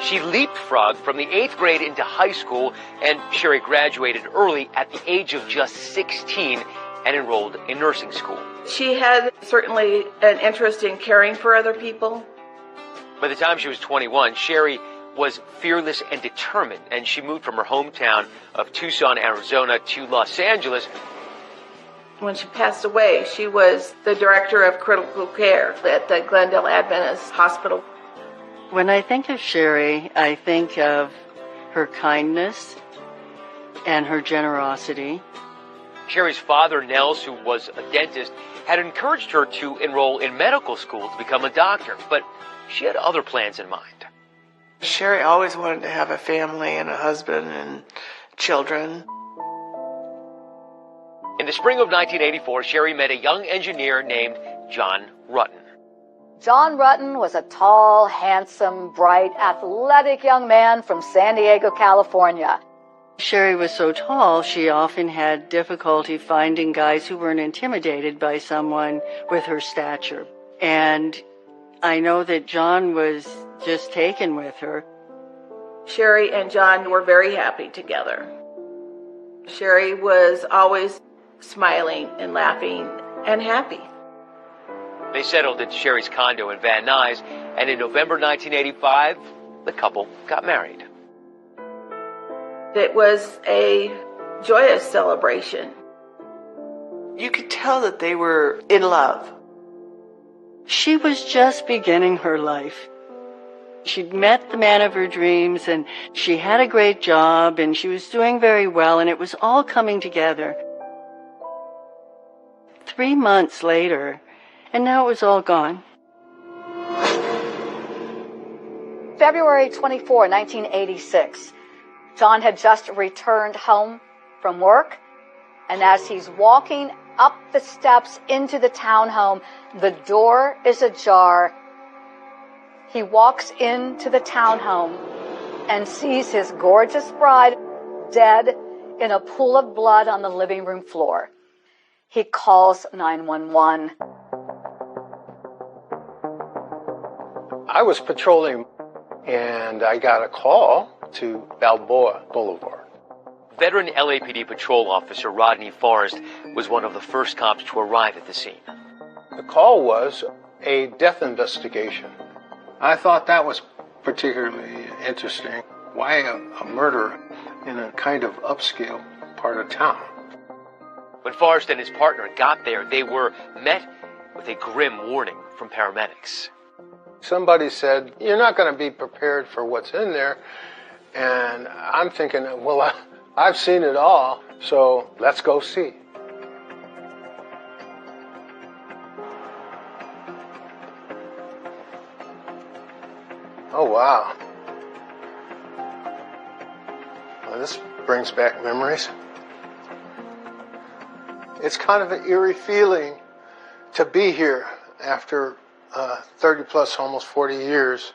She leapfrogged from the 8th grade into high school, and Sherry graduated early at the age of just 16 and enrolled in nursing school. She had certainly an interest in caring for other people. By the time she was 21, Sherry was fearless and determined, and she moved from her hometown of Tucson, Arizona to Los Angeles. When she passed away, she was the director of critical care at the Glendale Adventist Hospital. When I think of Sherry, I think of her kindness and her generosity. Sherry's father, Nels, who was a dentist, had encouraged her to enroll in medical school to become a doctor, but she had other plans in mind. Sherry always wanted to have a family and a husband and children. In the spring of 1984, Sherry met a young engineer named John Rutten. John Rutten was a tall, handsome, bright, athletic young man from San Diego, California. Sherry was so tall, she often had difficulty finding guys who weren't intimidated by someone with her stature. And I know that John was just taken with her. Sherry and John were very happy together. Sherry was always smiling and laughing and happy. They settled into Sherry's condo in Van Nuys, and in November 1985, the couple got married. It was a joyous celebration. You could tell that they were in love. She was just beginning her life. She'd met the man of her dreams, and she had a great job, and she was doing very well, and it was all coming together. 3 months later, and now it was all gone. February 24, 1986. John had just returned home from work, and as he's walking up the steps into the townhome, the door is ajar. He walks into the townhome and sees his gorgeous bride dead in a pool of blood on the living room floor. He calls 911. I was patrolling and I got a call to Balboa Boulevard. Veteran LAPD patrol officer Rodney Forrest was one of the first cops to arrive at the scene. The call was a death investigation. I thought that was particularly interesting. Why a murder in a kind of upscale part of town? When Forrest and his partner got there, they were met with a grim warning from paramedics. Somebody said, "You're not going to be prepared for what's in there." And I'm thinking, well, I've seen it all, so let's go see. Oh, wow. Well, this brings back memories. It's kind of an eerie feeling to be here after 30 plus, almost 40 years.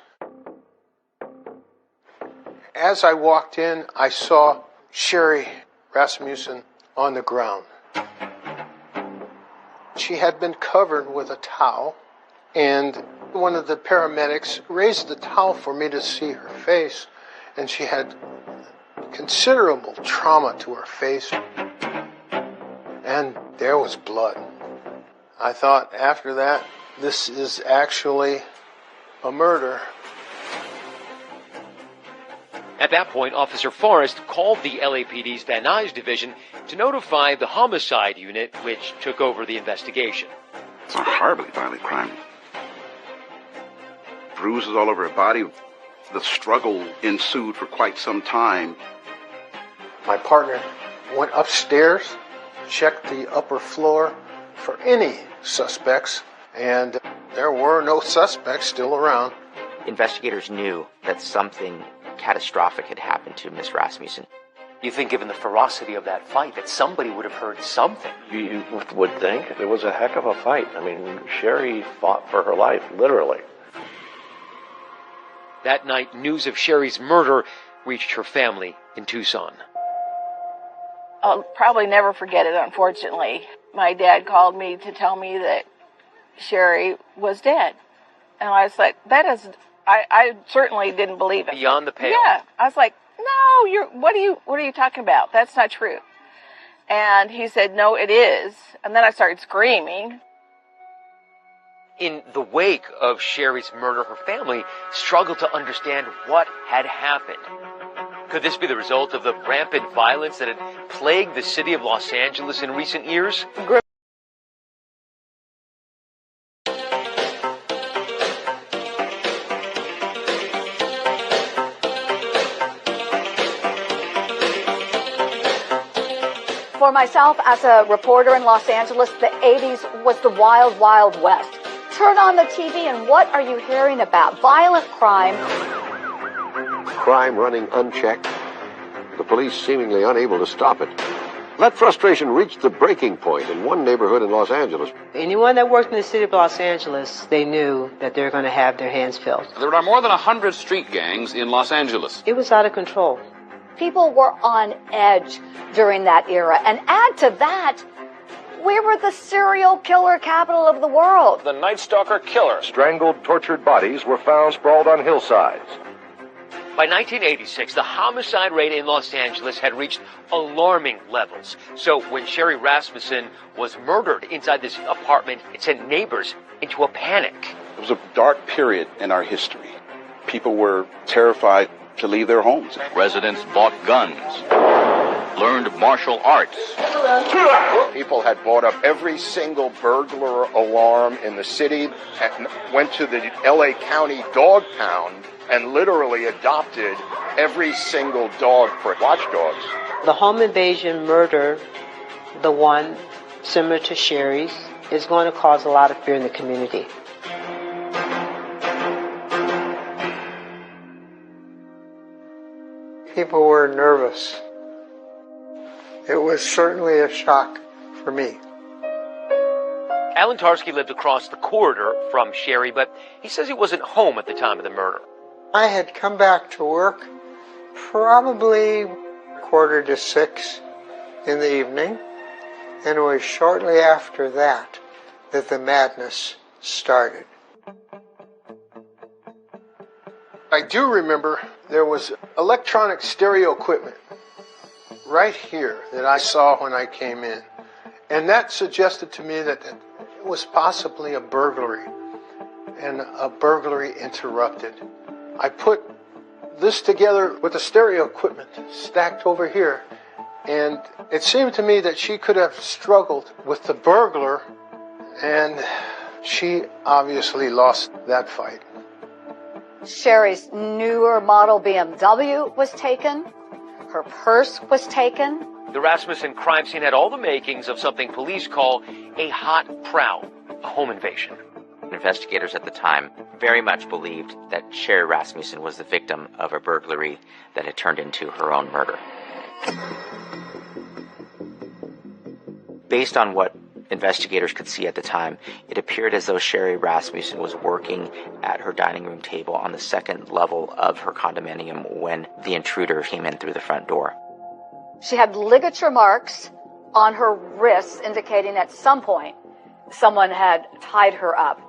As I walked in, I saw Sherry Rasmussen on the ground. She had been covered with a towel, and one of the paramedics raised the towel for me to see her face, and she had considerable trauma to her face, and there was blood. I thought after that, this is actually a murder. At that point, Officer Forrest called the LAPD's Van Nuys division to notify the homicide unit, which took over the investigation. It's a horribly violent crime. Bruises all over her body. The struggle ensued for quite some time. My partner went upstairs, checked the upper floor for any suspects, and there were no suspects still around. Investigators knew that something catastrophic had happened to Miss Rasmussen. You think, given the ferocity of that fight, that somebody would have heard something? You would think. It was a heck of a fight. I mean, Sherry fought for her life, literally. That night, news of Sherry's murder reached her family in Tucson. I'll probably never forget it, unfortunately. My dad called me to tell me that Sherry was dead. And I was like, I certainly didn't believe it. Beyond the pale. Yeah. I was like, no, what are you talking about? That's not true. And he said, no, it is. And then I started screaming. In the wake of Sherry's murder, her family struggled to understand what had happened. Could this be the result of the rampant violence that had plagued the city of Los Angeles in recent years? For myself, as a reporter in Los Angeles, the 80s was the wild, wild west. Turn on the TV and what are you hearing about? Violent crime. Crime running unchecked. The police seemingly unable to stop it. That frustration reached the breaking point in one neighborhood in Los Angeles. Anyone that worked in the city of Los Angeles, they knew that they're going to have their hands filled. There are more than 100 street gangs in Los Angeles. It was out of control. People were on edge during that era. And add to that, we were the serial killer capital of the world. The Night Stalker killer. Strangled, tortured bodies were found sprawled on hillsides. By 1986, the homicide rate in Los Angeles had reached alarming levels. So when Sherry Rasmussen was murdered inside this apartment, it sent neighbors into a panic. It was a dark period in our history. People were terrified to leave their homes. Residents bought guns, learned martial arts. People had bought up every single burglar alarm in the city, and went to the LA County dog pound and literally adopted every single dog for watchdogs. The home invasion murder, the one similar to Sherry's, is going to cause a lot of fear in the community. People were nervous. It was certainly a shock for me. Alan Tarski lived across the corridor from Sherry, but he says he wasn't home at the time of the murder. I had come back to work probably 5:45 in the evening, And it was shortly after that that the madness started. I do remember there was electronic stereo equipment right here that I saw when I came in. And that suggested to me that it was possibly a burglary, and a burglary interrupted. I put this together with the stereo equipment stacked over here, and it seemed to me that she could have struggled with the burglar, and she obviously lost that fight. Sherry's newer model BMW was taken. Her purse was taken. The Rasmussen crime scene had all the makings of something police call a hot prowl, a home invasion. Investigators at the time very much believed that Sherry Rasmussen was the victim of a burglary that had turned into her own murder. Based on what investigators could see at the time, it appeared as though Sherry Rasmussen was working at her dining room table on the second level of her condominium when the intruder came in through the front door. She had ligature marks on her wrists indicating at some point someone had tied her up.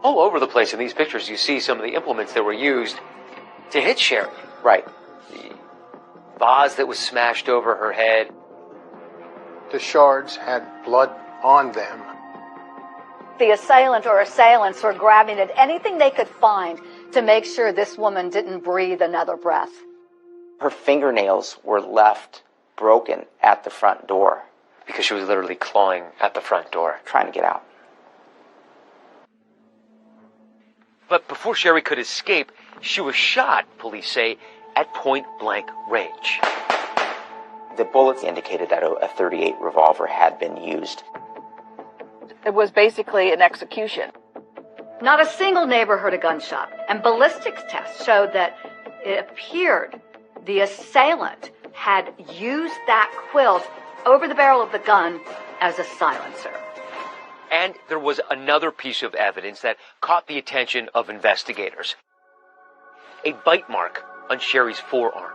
All over the place in these pictures, you see some of the implements that were used to hit Sherry. Right. The vase that was smashed over her head. The shards had blood on them. The assailant or assailants were grabbing at anything they could find to make sure this woman didn't breathe another breath. Her fingernails were left broken at the front door. Because she was literally clawing at the front door. Trying to get out. But before Sherry could escape, she was shot, police say, at point-blank range. The bullets indicated that a .38 revolver had been used. It was basically an execution. Not a single neighbor heard a gunshot, and ballistics tests showed that it appeared the assailant had used that quilt over the barrel of the gun as a silencer. And there was another piece of evidence that caught the attention of investigators. A bite mark on Sherry's forearm.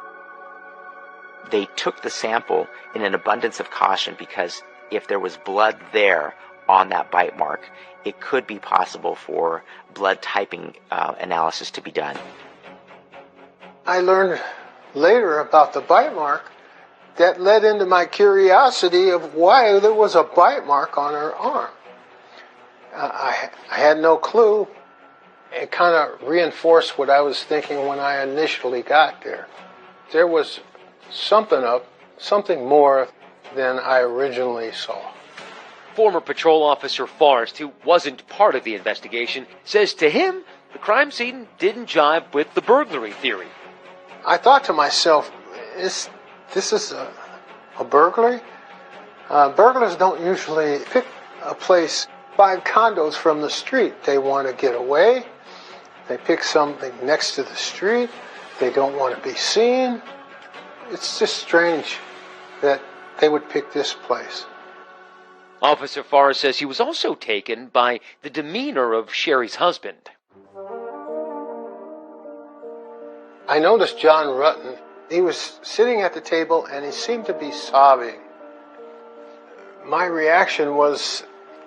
They took the sample in an abundance of caution because if there was blood there on that bite mark, it could be possible for blood typing analysis to be done. I learned later about the bite mark that led into my curiosity of why there was a bite mark on her arm. I had no clue. It kind of reinforced what I was thinking when I initially got there. There was something more than I originally saw. Former patrol officer Forrest, who wasn't part of the investigation, says to him the crime scene didn't jibe with the burglary theory. I thought to myself, this is a burglary? Burglars don't usually pick a place 5 condos from the street. They want to get away. They pick something next to the street. They don't want to be seen. It's just strange that they would pick this place. Officer Forrest says he was also taken by the demeanor of Sherry's husband. I noticed John Rutten. He was sitting at the table and he seemed to be sobbing. My reaction was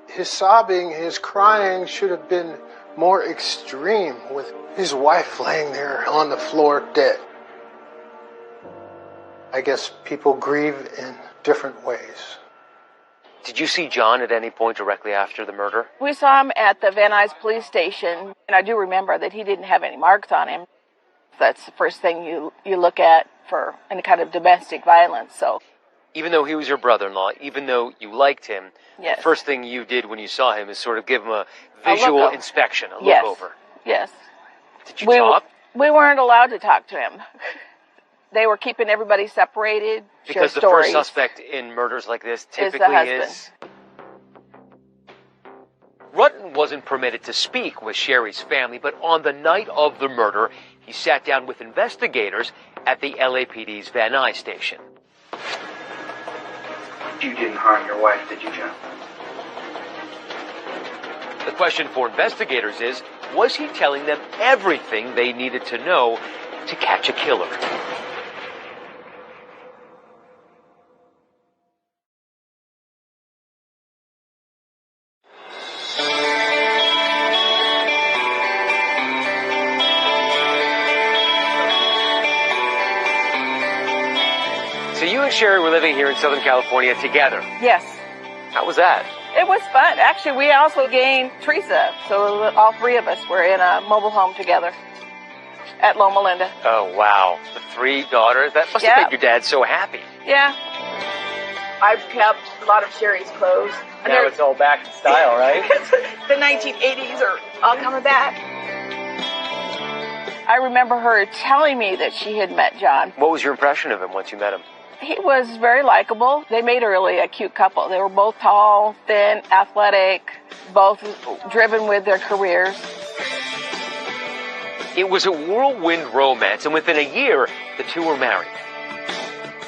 his sobbing, his crying should have been more extreme with his wife laying there on the floor dead. I guess people grieve in different ways. Did you see John at any point directly after the murder? We saw him at the Van Nuys police station, and I do remember that he didn't have any marks on him. That's the first thing you look at for any kind of domestic violence. So, even though he was your brother-in-law, even though you liked him, yes. The first thing you did when you saw him is sort of give him a visual inspection, a look over. Yes. Did you talk? We weren't allowed to talk to him. They were keeping everybody separated. Because the first suspect in murders like this typically is. Rutten wasn't permitted to speak with Sherry's family, but on the night of the murder, he sat down with investigators at the LAPD's Van Nuys station. You didn't harm your wife, did you, John? The question for investigators is, was he telling them everything they needed to know to catch a killer? and Sherry were living here in Southern California together. Yes. How was that? It was fun. Actually, we also gained Teresa, so all three of us were in a mobile home together at Loma Linda. Oh, wow. The 3 daughters? That must have made your dad so happy. Yeah. I've kept a lot of Sherry's clothes. Now it's all back in style, right? The 1980s are all coming back. I remember her telling me that she had met John. What was your impression of him once you met him? He was very likable. They made a really cute couple. They were both tall, thin, athletic, both driven with their careers. It was a whirlwind romance, and within a year, the two were married.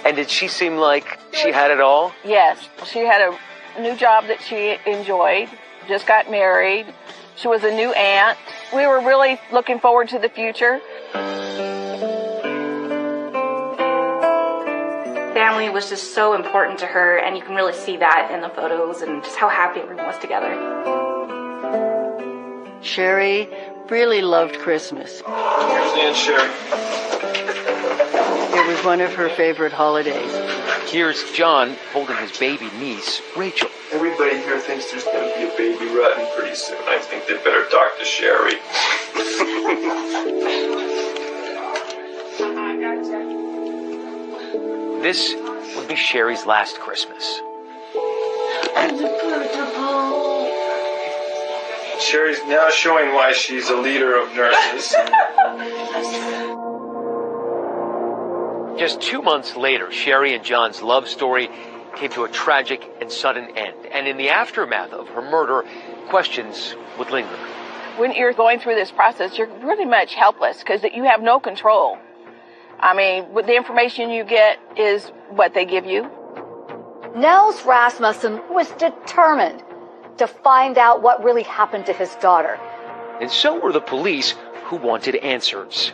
And did she seem like she had it all? Yes. She had a new job that she enjoyed, just got married. She was a new aunt. We were really looking forward to the future. Family was just so important to her, and you can really see that in the photos and just how happy everyone was together. Sherry really loved Christmas. Here's Aunt Sherry. It was one of her favorite holidays. Here's John holding his baby niece, Rachel. Everybody here thinks there's going to be a baby rotten pretty soon. I think they better talk to Sherry. This would be Sherry's last Christmas. Sherry's now showing why she's a leader of nurses. Just 2 months later, Sherry and John's love story came to a tragic and sudden end. And in the aftermath of her murder, questions would linger. When you're going through this process, you're pretty much helpless because you have no control. I mean, the information you get is what they give you. Nels Rasmussen was determined to find out what really happened to his daughter. And so were the police, who wanted answers.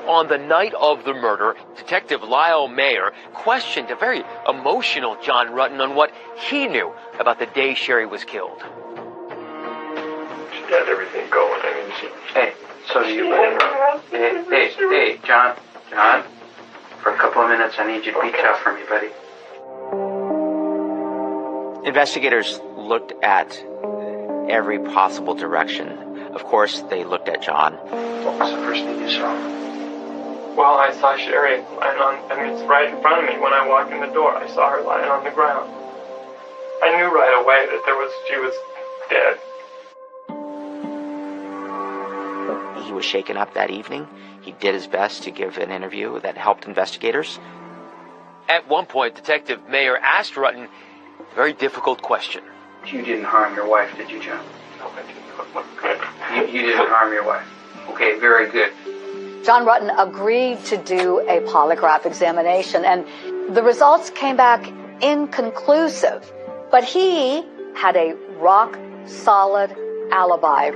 On the night of the murder, Detective Lyle Mayer questioned a very emotional John Rutten on what he knew about the day Sherry was killed. She had everything going. I mean, Hey, so do you, buddy. Hey, John, for a couple of minutes, I need you to be tough for me, buddy. Investigators looked at every possible direction. Of course, they looked at John. What was the first thing you saw? well, I saw Sherry lying on, it's right in front of me when I walked in the door. I saw her lying on the ground. I knew right away that she was dead. He was shaken up that evening. He did his best to give an interview that helped investigators. At one point, Detective Mayer asked Rutten a very difficult question. You didn't harm your wife, did you, John? No, I didn't. You didn't harm your wife. Okay, very good. John Rutten agreed to do a polygraph examination, and the results came back inconclusive. But he had a rock-solid alibi.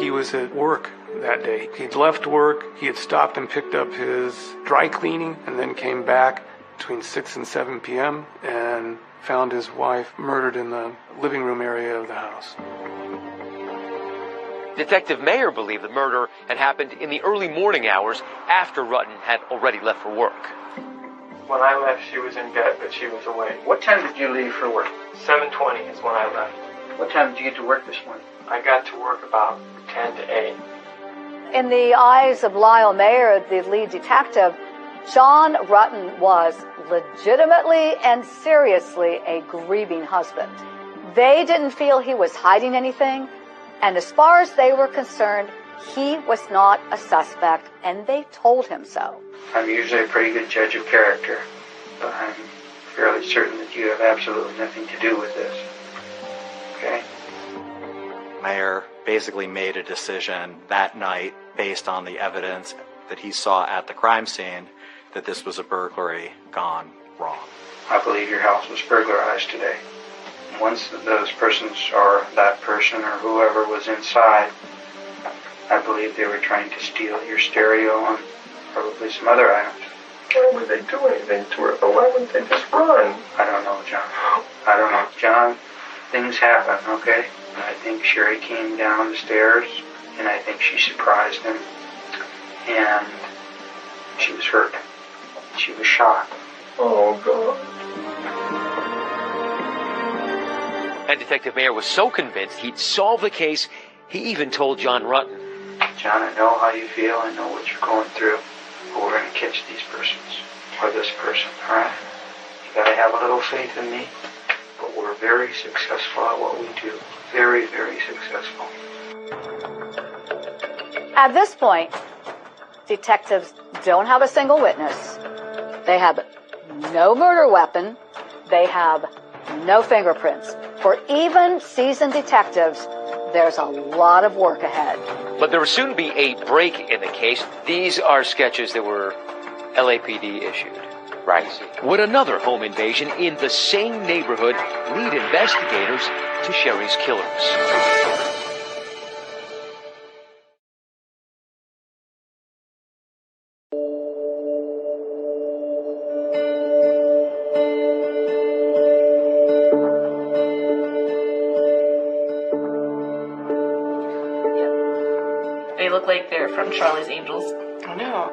He was at work that day. He'd left work, he had stopped and picked up his dry cleaning, and then came back between 6 and 7 p.m. and found his wife murdered in the living room area of the house. Detective Mayer believed the murder had happened in the early morning hours after Rutten had already left for work. When I left, she was in bed, but she was awake. What time did you leave for work? 7:20 is when I left. What time did you get to work this morning? I got to work about 10 to 8. In the eyes of Lyle Mayer, the lead detective, John Rutten was legitimately and seriously a grieving husband. They didn't feel he was hiding anything, and as far as they were concerned, he was not a suspect, and they told him so. I'm usually a pretty good judge of character, but I'm fairly certain that you have absolutely nothing to do with this. Okay? Mayer basically made a decision that night based on the evidence that he saw at the crime scene that this was a burglary gone wrong. I believe your house was burglarized today. Once those persons, or that person, or whoever was inside, I believe they were trying to steal your stereo and probably some other items. Why would they do anything to her? Why wouldn't they just run? I don't know, John. I don't know. John, things happen, okay? I think Sherry came down the stairs, and I think she surprised him, and she was hurt. She was shot. Oh, God. And Detective Mayer was so convinced he'd solve the case, he even told John Rutten. John, I know how you feel. I know what you're going through. But we're going to catch these persons. Or this person, all right? You got to have a little faith in me. But we're very successful at what we do. Very, very successful. At this point, detectives don't have a single witness. They have no murder weapon. They have no fingerprints. For even seasoned detectives, there's a lot of work ahead. But there will soon be a break in the case. These are sketches that were LAPD issued. Right. Would another home invasion in the same neighborhood lead investigators to Sherry's killers? They look like they're from Charlie's Angels. I know.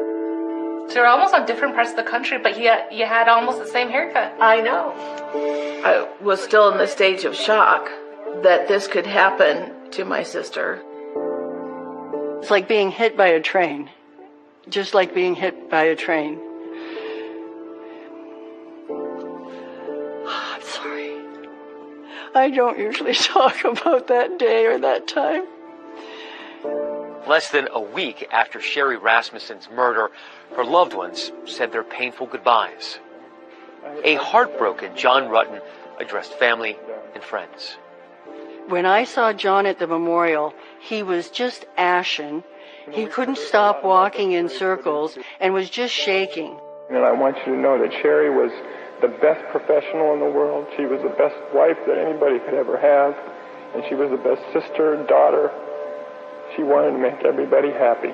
So they're almost on different parts of the country, but you had almost the same haircut. I know. I was still in the stage of shock that this could happen to my sister. It's like being hit by a train. Just like being hit by a train. I'm sorry. I don't usually talk about that day or that time. Less than a week after Sherry Rasmussen's murder, her loved ones said their painful goodbyes. A heartbroken John Rutten addressed family and friends. When I saw John at the memorial, he was just ashen. He couldn't stop walking in circles and was just shaking. And I want you to know that Sherry was the best professional in the world. She was the best wife that anybody could ever have. And she was the best sister and daughter. She wanted to make everybody happy.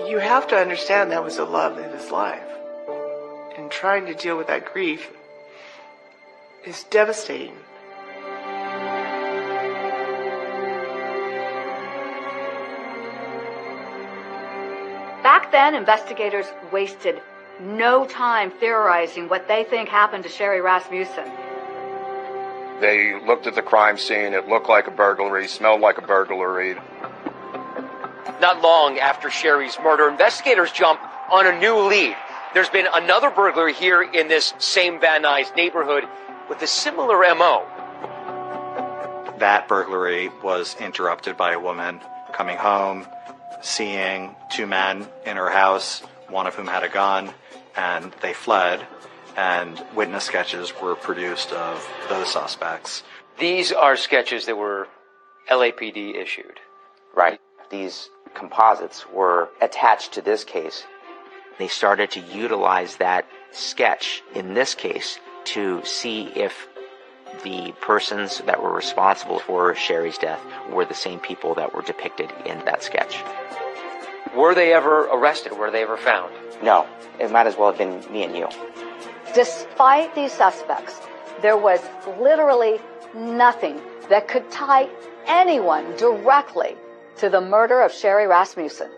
You have to understand that was the love of his life. And trying to deal with that grief is devastating. Back then, investigators wasted no time theorizing what they think happened to Sherry Rasmussen. They looked at the crime scene. It looked like a burglary, smelled like a burglary. Not long after Sherry's murder, investigators jump on a new lead. There's been another burglary here in this same Van Nuys neighborhood with a similar MO. That burglary was interrupted by a woman coming home, seeing two men in her house, one of whom had a gun, and they fled, and witness sketches were produced of those suspects. These are sketches that were LAPD issued. Right. These composites were attached to this case. They started to utilize that sketch in this case to see if the persons that were responsible for Sherry's death were the same people that were depicted in that sketch. Were they ever arrested? Were they ever found? No, it might as well have been me and you. Despite these suspects, there was literally nothing that could tie anyone directly to the murder of Sherry Rasmussen.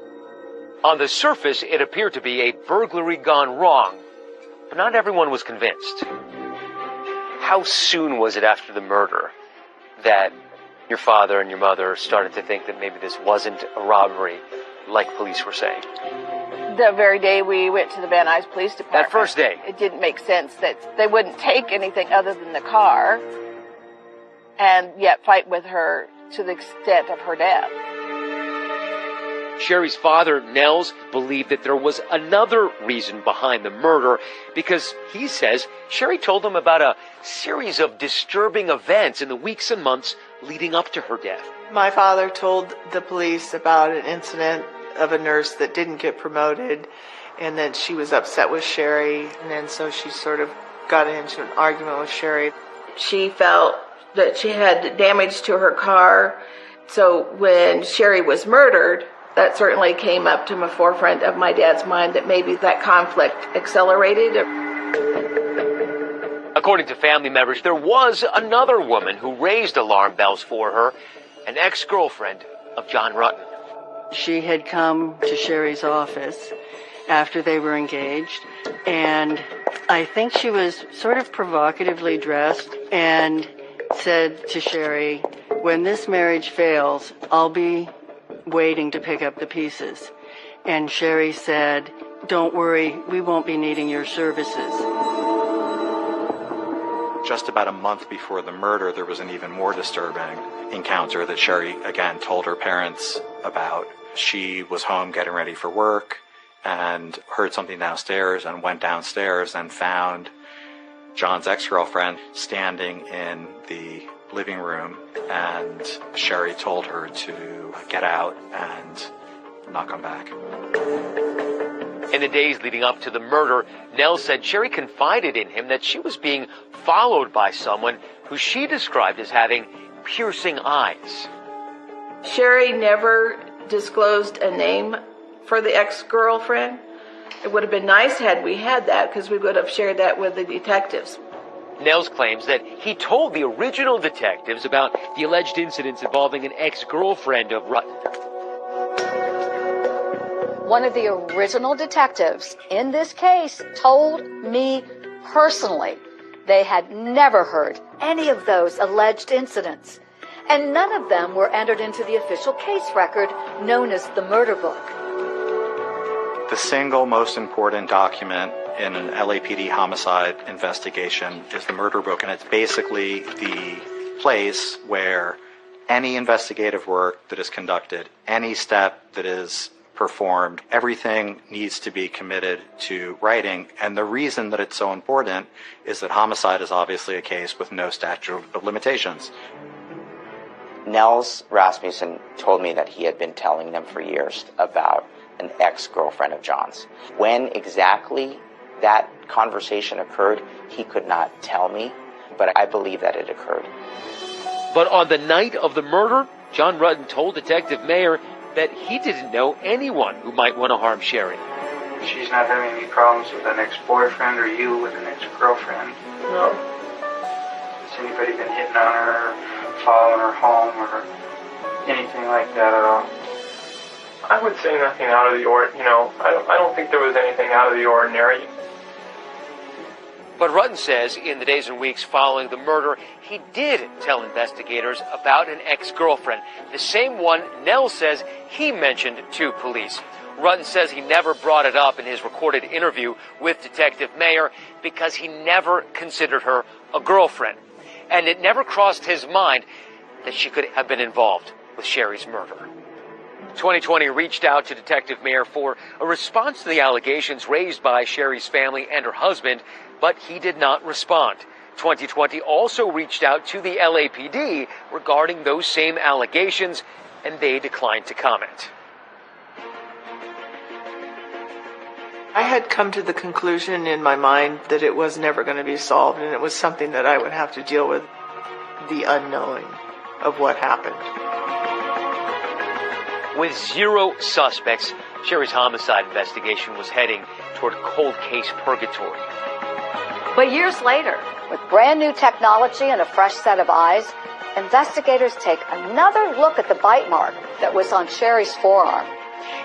On the surface, it appeared to be a burglary gone wrong, but not everyone was convinced. How soon was it after the murder that your father and your mother started to think that maybe this wasn't a robbery like police were saying? The very day we went to the Van Nuys Police Department. That first day. It didn't make sense that they wouldn't take anything other than the car and yet fight with her to the extent of her death. Sherry's father, Nels, believed that there was another reason behind the murder because he says Sherry told him about a series of disturbing events in the weeks and months leading up to her death. My father told the police about an incident of a nurse that didn't get promoted, and then she was upset with Sherry, and then so she sort of got into an argument with Sherry. She felt that she had damage to her car, so when Sherry was murdered, that certainly came up to the forefront of my dad's mind that maybe that conflict accelerated. According to family members, there was another woman who raised alarm bells for her, an ex-girlfriend of John Rutten. She had come to Sherry's office after they were engaged, and I think she was sort of provocatively dressed and said to Sherry, when this marriage fails, I'll be waiting to pick up the pieces. And Sherry said, don't worry, we won't be needing your services. Just about a month before the murder, there was an even more disturbing encounter that Sherry, again, told her parents about. She was home getting ready for work and heard something downstairs and went downstairs and found John's ex-girlfriend standing in the living room, and Sherry told her to get out and not come back. In the days leading up to the murder, Nell said Sherry confided in him that she was being followed by someone who she described as having piercing eyes. Sherry never disclosed a name for the ex-girlfriend. It would have been nice had we had that, because we would have shared that with the detectives. Nels claims that he told the original detectives about the alleged incidents involving an ex-girlfriend of Rutten. One of the original detectives in this case told me personally they had never heard any of those alleged incidents, and none of them were entered into the official case record known as the murder book. The single most important document in an LAPD homicide investigation is the murder book, and it's basically the place where any investigative work that is conducted, any step that is performed, everything needs to be committed to writing. And the reason that it's so important is that homicide is obviously a case with no statute of limitations. Nels Rasmussen told me that he had been telling them for years about an ex-girlfriend of John's. When exactly that conversation occurred, he could not tell me, but I believe that it occurred. But on the night of the murder, John Rutten told Detective Mayer that he didn't know anyone who might want to harm Sherry. She's not having any problems with an ex-boyfriend or you with an ex-girlfriend. No. Has anybody been hitting on her, or following her home, or anything like that at all? I would say nothing out of the ordinary. I don't think there was anything out of the ordinary. But Rutten says in the days and weeks following the murder, he did tell investigators about an ex-girlfriend, the same one Nell says he mentioned to police. Rutten says he never brought it up in his recorded interview with Detective Mayer because he never considered her a girlfriend. And it never crossed his mind that she could have been involved with Sherry's murder. 2020 reached out to Detective Mayer for a response to the allegations raised by Sherry's family and her husband, but he did not respond. 2020 also reached out to the LAPD regarding those same allegations, and they declined to comment. I had come to the conclusion in my mind that it was never going to be solved, and it was something that I would have to deal with, the unknowing of what happened. With zero suspects, Sherry's homicide investigation was heading toward cold case purgatory. But years later, with brand new technology and a fresh set of eyes, investigators take another look at the bite mark that was on Sherry's forearm.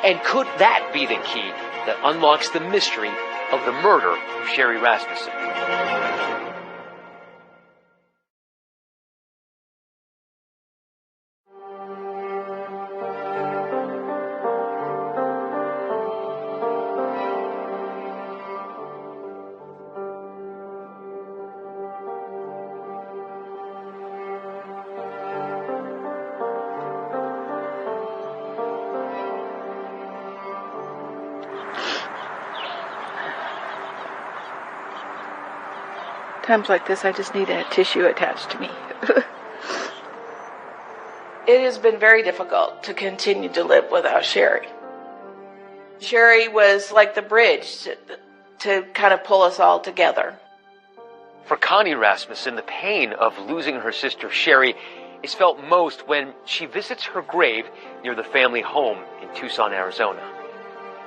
And could that be the key that unlocks the mystery of the murder of Sherry Rasmussen? Times like this, I just need a tissue attached to me. It has been very difficult to continue to live without Sherry. Sherry was like the bridge to kind of pull us all together. For Connie Rasmussen, the pain of losing her sister Sherry is felt most when she visits her grave near the family home in Tucson, Arizona.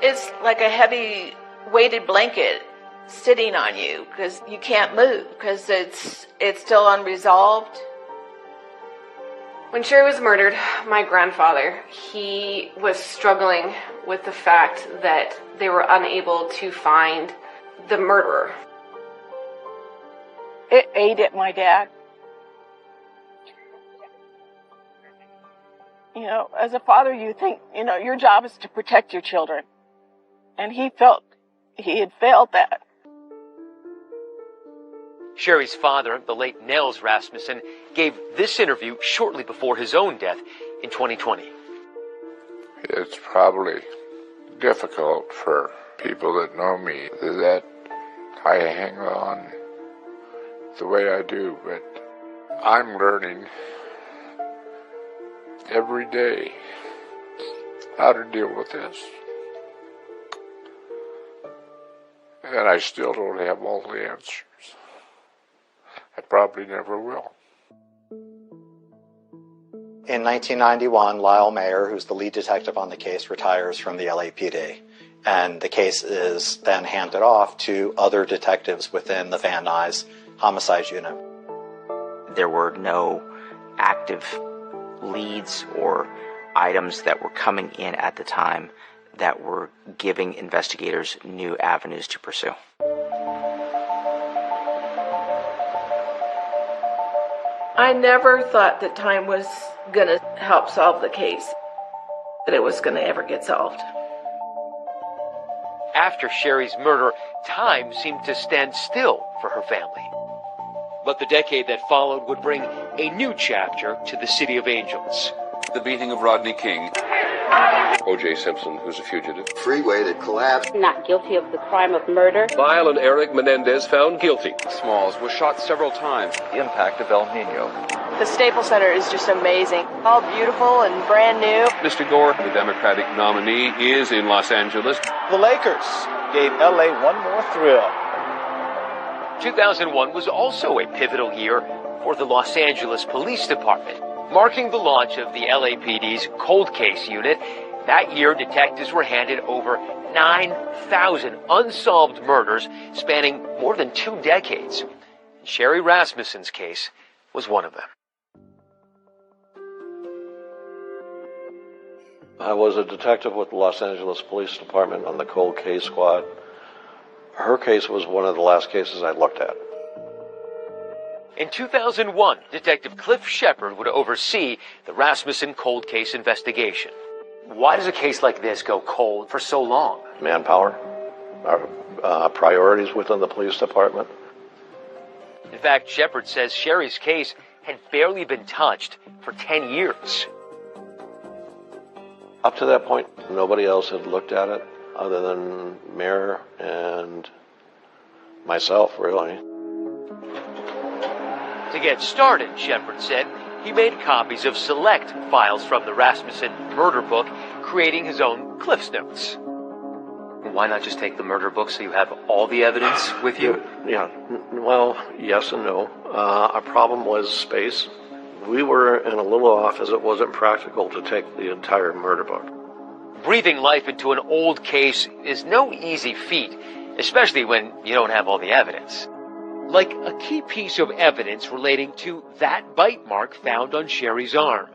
It's like a heavy weighted blanket sitting on you because you can't move because it's still unresolved. When Sherry was murdered, my grandfather, he was struggling with the fact that they were unable to find the murderer. it ate at my dad. You know, as a father, you think, you know, your job is to protect your children. And he felt he had failed that. Sherry's father, the late Nels Rasmussen, gave this interview shortly before his own death in 2020. It's probably difficult for people that know me that I hang on the way I do, but I'm learning every day how to deal with this. And I still don't have all the answers. I probably never will. In 1991, Lyle Mayer, who's the lead detective on the case, retires from the LAPD. And the case is then handed off to other detectives within the Van Nuys homicide unit. There were no active leads or items that were coming in at the time that were giving investigators new avenues to pursue. I never thought that time was going to help solve the case, that it was going to ever get solved. After Sherry's murder, time seemed to stand still for her family. But the decade that followed would bring a new chapter to the City of Angels. The beating of Rodney King. O.J. Simpson, who's a fugitive. Freeway that collapsed. Not guilty of the crime of murder. Lyle and Eric Menendez found guilty. Smalls was shot several times. The impact of El Nino. The Staples Center is just amazing. All beautiful and brand new. Mr. Gore, the Democratic nominee, is in Los Angeles. The Lakers gave L.A. one more thrill. 2001 was also a pivotal year for the Los Angeles Police Department, marking the launch of the LAPD's cold case unit. That year, detectives were handed over 9,000 unsolved murders spanning more than 2 decades. Sherry Rasmussen's case was one of them. I was a detective with the Los Angeles Police Department on the cold case squad. Her case was one of the last cases I looked at. In 2001, Detective Cliff Shepard would oversee the Rasmussen cold case investigation. Why does a case like this go cold for so long? Manpower, our priorities within the police department. In fact, Shepard says Sherry's case had barely been touched for 10 years. Up to that point, nobody else had looked at it other than Mayor and myself, really. To get started, Shepard said, he made copies of select files from the Rasmussen murder book, creating his own Cliff's Notes. Why not just take the murder book so you have all the evidence with you? Yeah, well, yes and no. Our problem was space. We were in a little office. It wasn't practical to take the entire murder book. Breathing life into an old case is no easy feat, especially when you don't have all the evidence. Like a key piece of evidence relating to that bite mark found on Sherry's arm.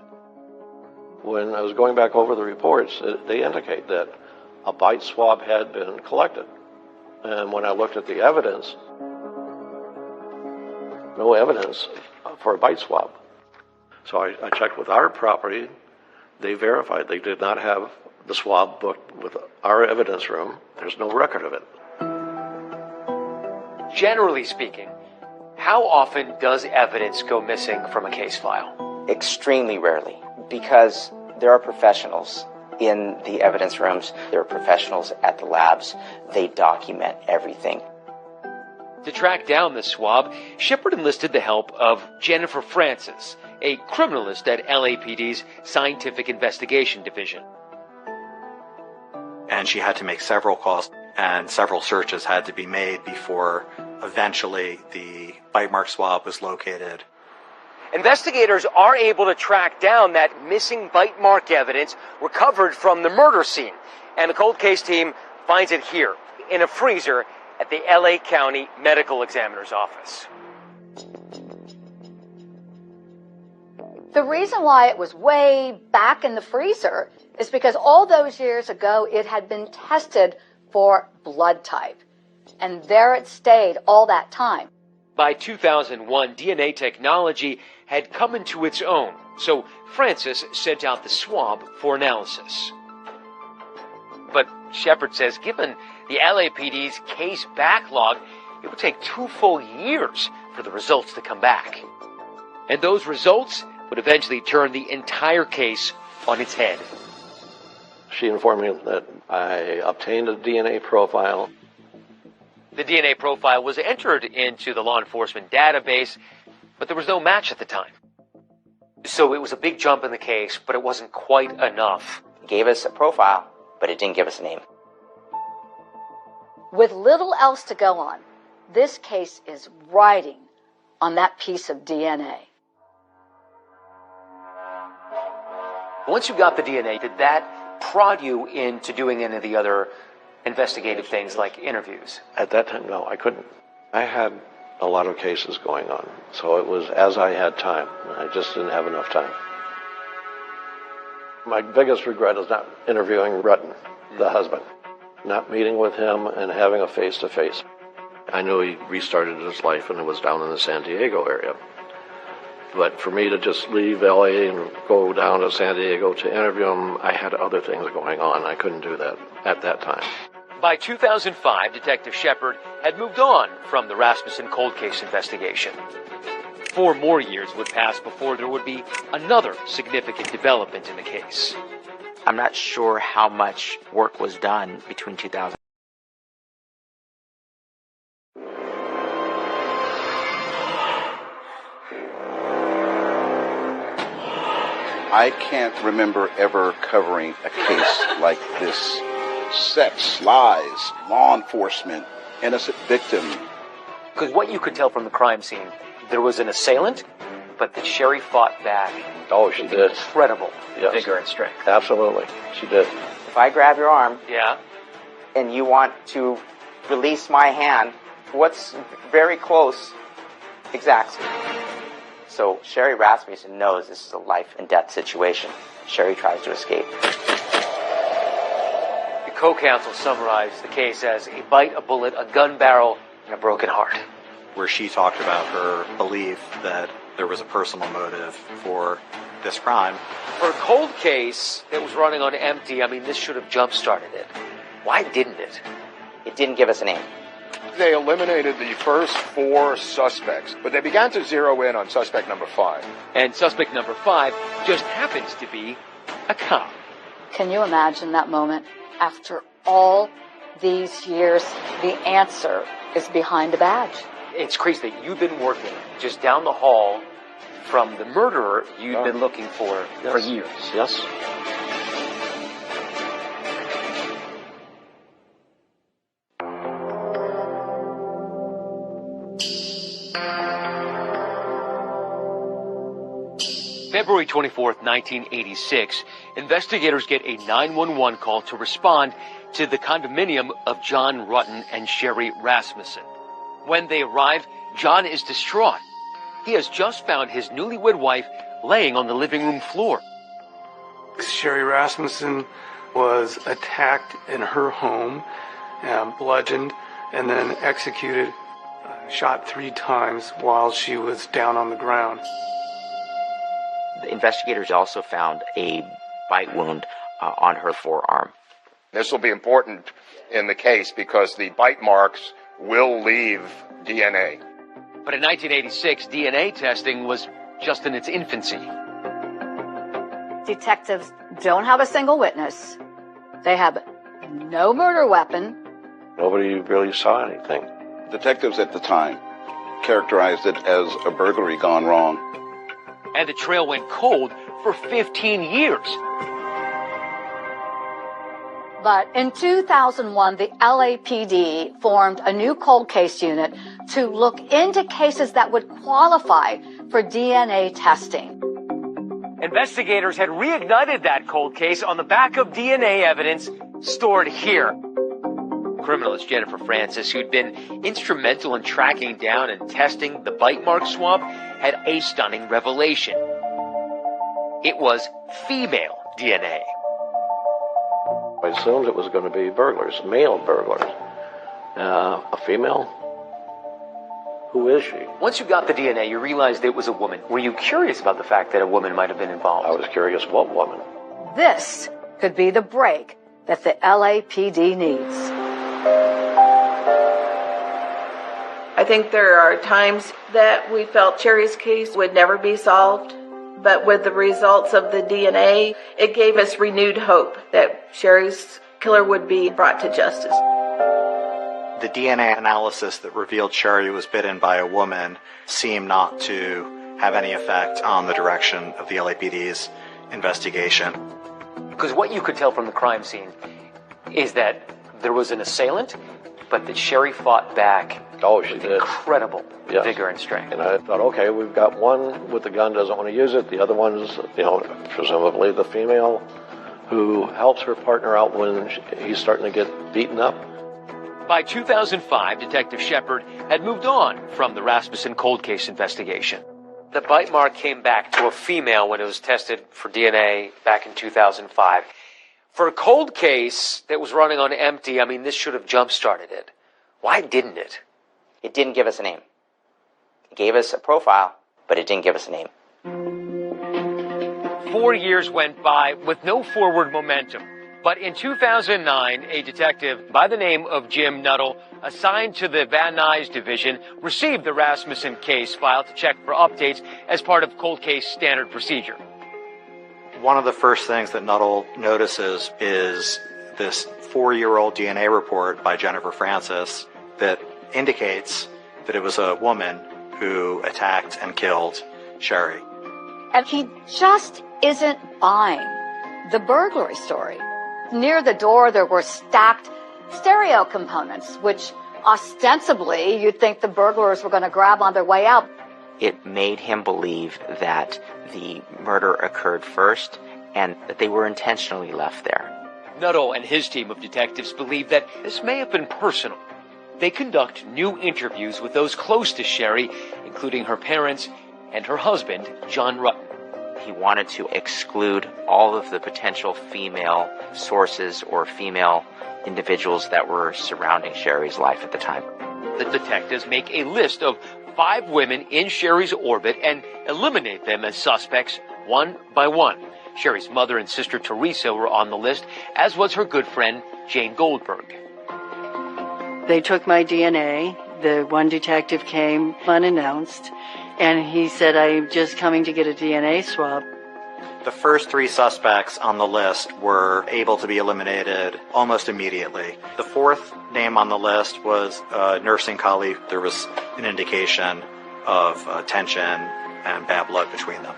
When I was going back over the reports, they indicate that a bite swab had been collected. And when I looked at the evidence, no evidence for a bite swab. So I checked with our property. They verified they did not have the swab booked with our evidence room. There's no record of it. Generally speaking, how often does evidence go missing from a case file? Extremely rarely, because there are professionals in the evidence rooms. There are professionals at the labs. They document everything. To track down the swab, Shepard enlisted the help of Jennifer Francis, a criminalist at LAPD's Scientific Investigation Division. And she had to make several calls, and several searches had to be made before eventually the bite mark swab was located. Investigators are able to track down that missing bite mark evidence recovered from the murder scene. And the cold case team finds it here, in a freezer at the LA County Medical Examiner's office. The reason why it was way back in the freezer is because all those years ago it had been tested for blood type. And there it stayed all that time. By 2001, DNA technology had come into its own, so Francis sent out the swab for analysis. But Shepard says given the LAPD's case backlog, it would take 2 full years for the results to come back. And those results would eventually turn the entire case on its head. She informed me that I obtained a DNA profile. The DNA profile was entered into the law enforcement database, but there was no match at the time. So it was a big jump in the case, but it wasn't quite enough. It gave us a profile, but it didn't give us a name. With little else to go on, this case is riding on that piece of DNA. Once you got the DNA, did that prod you into doing any of the other investigative things like interviews? At that time, no, I couldn't. I had a lot of cases going on, so it was as I had time. I just didn't have enough time. My biggest regret is not interviewing Rutten, the husband, not meeting with him and having a face-to-face. I knew he restarted his life and it was down in the San Diego area. But for me to just leave LA and go down to San Diego to interview him, I had other things going on. I couldn't do that at that time. By 2005, Detective Shepard had moved on from the Rasmussen cold case investigation. 4 more years would pass before there would be another significant development in the case. I'm not sure how much work was done between 2000. I can't remember ever covering a case like this. Sex, lies, law enforcement, innocent victim. Because what you could tell from the crime scene, there was an assailant, but that Sherry fought back. Oh, she did. Incredible Yes. vigor and strength. Absolutely, she did. If I grab your arm, yeah, and you want to release my hand, what's very close exacts. So Sherry Rasmussen knows this is a life and death situation. Sherry tries to escape. The co-counsel summarized the case as a bite, a bullet, a gun barrel, and a broken heart. Where she talked about her belief that there was a personal motive for this crime. For a cold case that was running on empty, I mean, this should have jump-started it. Why didn't it? It didn't give us a name. They eliminated the first 4 suspects, but they began to zero in on suspect number 5. And suspect number 5 just happens to be a cop. Can you imagine that moment? After all these years, the answer is behind a badge. It's crazy that you've been working just down the hall from the murderer you've been looking for years. Yes. February 24th, 1986, investigators get a 911 call to respond to the condominium of John Rutten and Sherry Rasmussen. When they arrive, John is distraught. He has just found his newlywed wife laying on the living room floor. Sherry Rasmussen was attacked in her home, bludgeoned, and then executed, shot 3 times while she was down on the ground. The investigators also found a bite wound on her forearm. This will be important in the case because the bite marks will leave DNA. But in 1986, DNA testing was just in its infancy. Detectives don't have a single witness. They have no murder weapon. Nobody really saw anything. Detectives at the time characterized it as a burglary gone wrong. And the trail went cold for 15 years. But in 2001, the LAPD formed a new cold case unit to look into cases that would qualify for DNA testing. Investigators had reignited that cold case on the back of DNA evidence stored here. Criminalist Jennifer Francis, who'd been instrumental in tracking down and testing the bite mark swab, had a stunning revelation. It was female DNA. I assumed it was going to be burglars, male burglars. A female who is she? Once you got the DNA, you realized it was a woman. Were you curious about the fact that a woman might have been involved? I was curious what woman. This could be the break that the LAPD needs. I think there are times that we felt Sherry's case would never be solved, but with the results of the DNA, it gave us renewed hope that Sherry's killer would be brought to justice. The DNA analysis that revealed Sherry was bitten by a woman seemed not to have any effect on the direction of the LAPD's investigation. Because what you could tell from the crime scene is that there was an assailant, but that Sherry fought back with incredible vigor and strength. And I thought, okay, we've got one with the gun, doesn't want to use it. The other one's, presumably the female who helps her partner out when he's starting to get beaten up. By 2005, Detective Shepard had moved on from the Rasmussen cold case investigation. The bite mark came back to a female when it was tested for DNA back in 2005. For a cold case that was running on empty, this should have jump-started it. Why didn't it? It didn't give us a name. It gave us a profile, but it didn't give us a name. 4 years went by with no forward momentum. But in 2009, a detective by the name of Jim Nuttall, assigned to the Van Nuys division, received the Rasmussen case file to check for updates as part of cold case standard procedure. One of the first things that Nuttall notices is this 4-year-old DNA report by Jennifer Francis that indicates that it was a woman who attacked and killed Sherry. And he just isn't buying the burglary story. Near the door, there were stacked stereo components, which ostensibly you'd think the burglars were going to grab on their way out. It made him believe that the murder occurred first and that they were intentionally left there. Nuttall and his team of detectives believe that this may have been personal. They conduct new interviews with those close to Sherry, including her parents and her husband, John Rutten. He wanted to exclude all of the potential female sources or female individuals that were surrounding Sherry's life at the time. The detectives make a list of 5 women in Sherry's orbit and eliminate them as suspects one by one. Sherry's mother and sister Teresa were on the list, as was her good friend Jane Goldberg. They took my DNA. The one detective came unannounced, and he said, I'm just coming to get a DNA swab. The first 3 suspects on the list were able to be eliminated almost immediately. The 4th name on the list was a nursing colleague. There was an indication of tension and bad blood between them.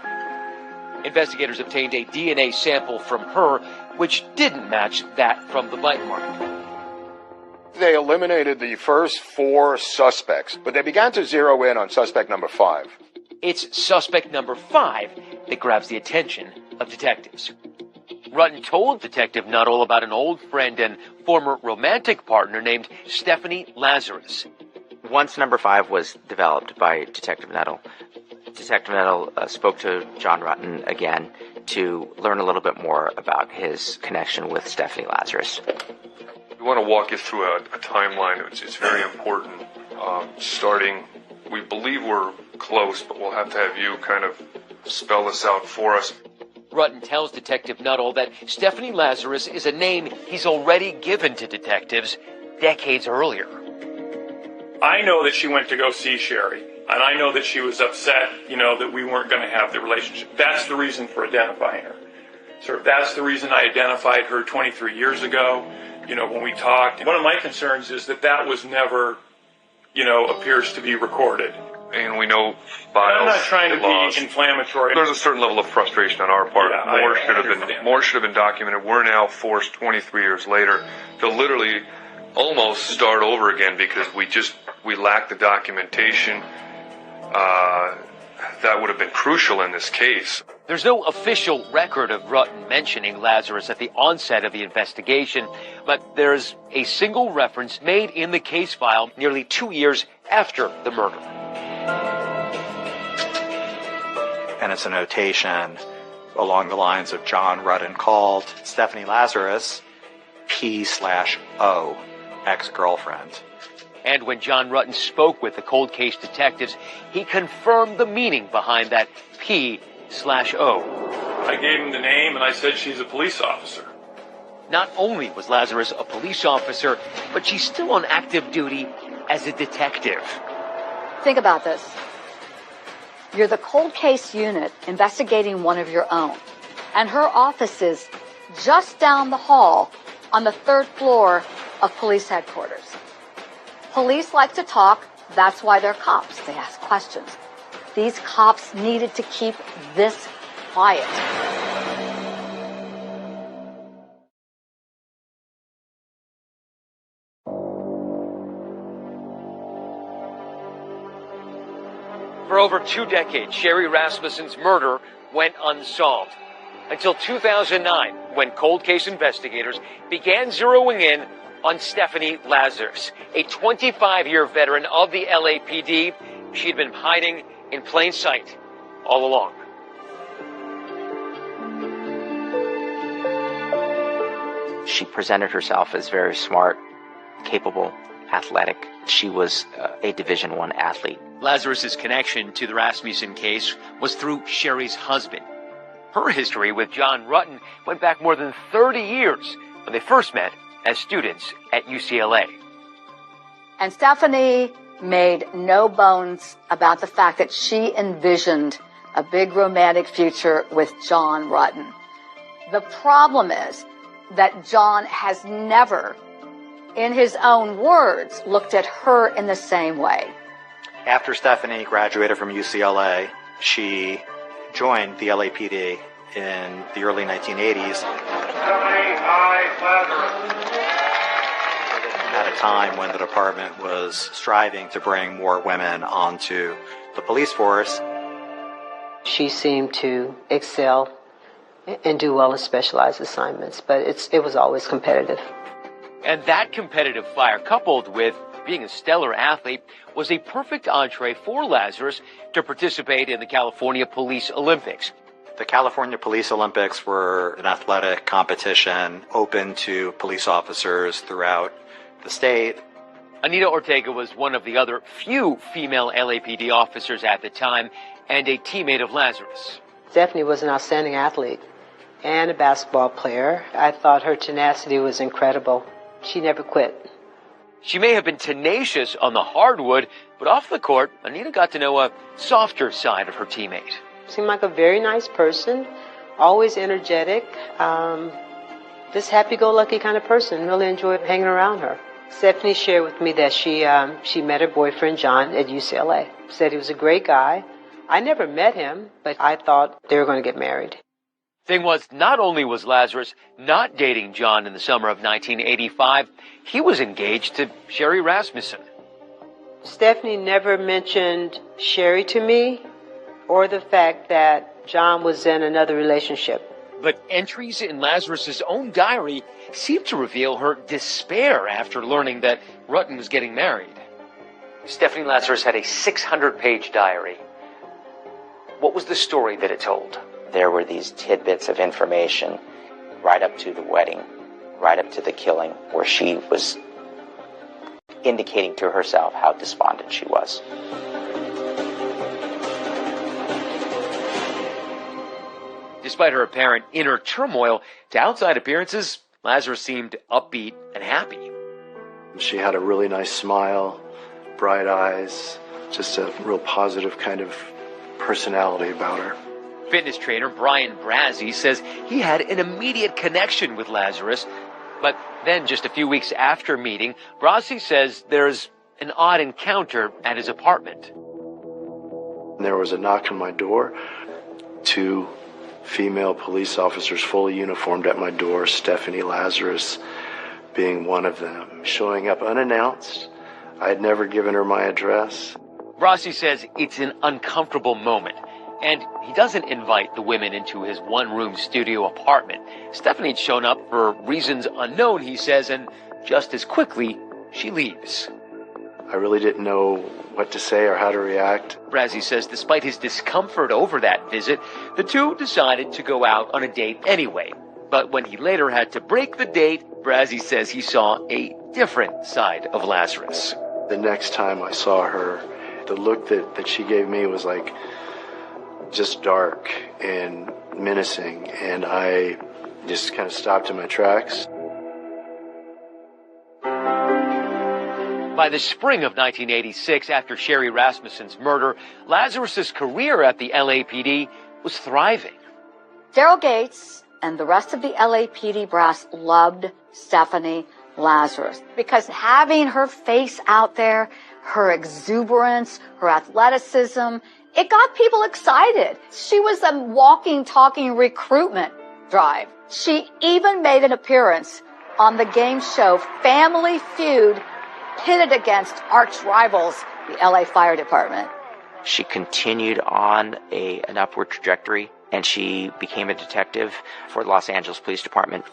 Investigators obtained a DNA sample from her, which didn't match that from the bite mark. They eliminated the first 4 suspects, but they began to zero in on suspect number 5. It's suspect number 5 that grabs the attention of detectives. Rutten told Detective Nuttall about an old friend and former romantic partner named Stephanie Lazarus. Once number 5 was developed by Detective Nuttall, Detective Nuttall spoke to John Rutten again to learn a little bit more about his connection with Stephanie Lazarus. We want to walk you through a timeline. It's very important. Starting, we believe we're close, but we'll have to have you kind of spell this out for us. Rutten tells Detective Nuttall that Stephanie Lazarus is a name he's already given to detectives decades earlier. I know that she went to go see Sherry, and I know that she was upset, that we weren't going to have the relationship. That's the reason for identifying her. That's the reason I identified her 23 years ago, when we talked. One of my concerns is that was never, appears to be recorded. And we know files. I'm not trying to be inflammatory. There's a certain level of frustration on our part. Yeah, more should have been documented. We're now forced 23 years later to literally almost start over again because we lack the documentation that would have been crucial in this case. There's no official record of Rutten mentioning Lazarus at the onset of the investigation, but there's a single reference made in the case file nearly 2 years after the murder. And it's a notation along the lines of John Rutten called Stephanie Lazarus P/O, ex-girlfriend. And when John Rutten spoke with the cold case detectives, he confirmed the meaning behind that P/O. I gave him the name and I said she's a police officer. Not only was Lazarus a police officer, but she's still on active duty as a detective. Think about this. You're the cold case unit investigating one of your own, and her office is just down the hall on the 3rd floor of police headquarters. Police like to talk. That's why they're cops. They ask questions. These cops needed to keep this quiet. For over 2 decades, Sherry Rasmussen's murder went unsolved. Until 2009, when cold case investigators began zeroing in on Stephanie Lazarus, a 25-year veteran of the LAPD. She'd been hiding in plain sight all along. She presented herself as very smart, capable, athletic. She was a Division I athlete. Lazarus's connection to the Rasmussen case was through Sherry's husband. Her history with John Rutten went back more than 30 years when they first met as students at UCLA. And Stephanie made no bones about the fact that she envisioned a big romantic future with John Rutten. The problem is that John has never, in his own words, looked at her in the same way. After Stephanie graduated from UCLA, she joined the LAPD in the early 1980s. At a time when the department was striving to bring more women onto the police force. She seemed to excel and do well in specialized assignments, but it was always competitive. And that competitive fire, coupled with being a stellar athlete, was a perfect entree for Lazarus to participate in the California Police Olympics. The California Police Olympics were an athletic competition open to police officers throughout the state. Anita Ortega was one of the other few female LAPD officers at the time and a teammate of Lazarus. Stephanie was an outstanding athlete and a basketball player. I thought her tenacity was incredible. She never quit. She may have been tenacious on the hardwood, but off the court, Anita got to know a softer side of her teammate. Seemed like a very nice person, always energetic, this happy-go-lucky kind of person. Really enjoyed hanging around her. Stephanie shared with me that she met her boyfriend John at UCLA. Said he was a great guy. I never met him, but I thought they were going to get married. Thing was, not only was Lazarus not dating John in the summer of 1985, he was engaged to Sherry Rasmussen. Stephanie never mentioned Sherry to me or the fact that John was in another relationship. But entries in Lazarus's own diary seemed to reveal her despair after learning that Rutten was getting married. Stephanie Lazarus had a 600-page diary. What was the story that it told? There were these tidbits of information right up to the wedding, right up to the killing, where she was indicating to herself how despondent she was. Despite her apparent inner turmoil, to outside appearances, Lazarus seemed upbeat and happy. She had a really nice smile, bright eyes, just a real positive kind of personality about her. Fitness trainer Brian Brazzi says he had an immediate connection with Lazarus, but then just a few weeks after meeting, Brazzi says there's an odd encounter at his apartment. There was a knock on my door. 2 female police officers fully uniformed at my door, Stephanie Lazarus being one of them, showing up unannounced. I had never given her my address. Brazzi says it's an uncomfortable moment, and he doesn't invite the women into his one-room studio apartment. Stephanie had shown up for reasons unknown, he says, and just as quickly, she leaves. I really didn't know what to say or how to react. Brazzi says despite his discomfort over that visit, the two decided to go out on a date anyway. But when he later had to break the date, Brazzi says he saw a different side of Lazarus. The next time I saw her, the look that she gave me was like just dark and menacing, and I just kind of stopped in my tracks. By the spring of 1986, after Sherry Rasmussen's murder, Lazarus's career at the LAPD was thriving. Daryl Gates and the rest of the LAPD brass loved Stephanie Lazarus because having her face out there, her exuberance, her athleticism, it got people excited. She was a walking, talking recruitment drive. She even made an appearance on the game show Family Feud, pitted against arch rivals, the LA Fire Department. She continued on an upward trajectory, and she became a detective for the Los Angeles Police Department.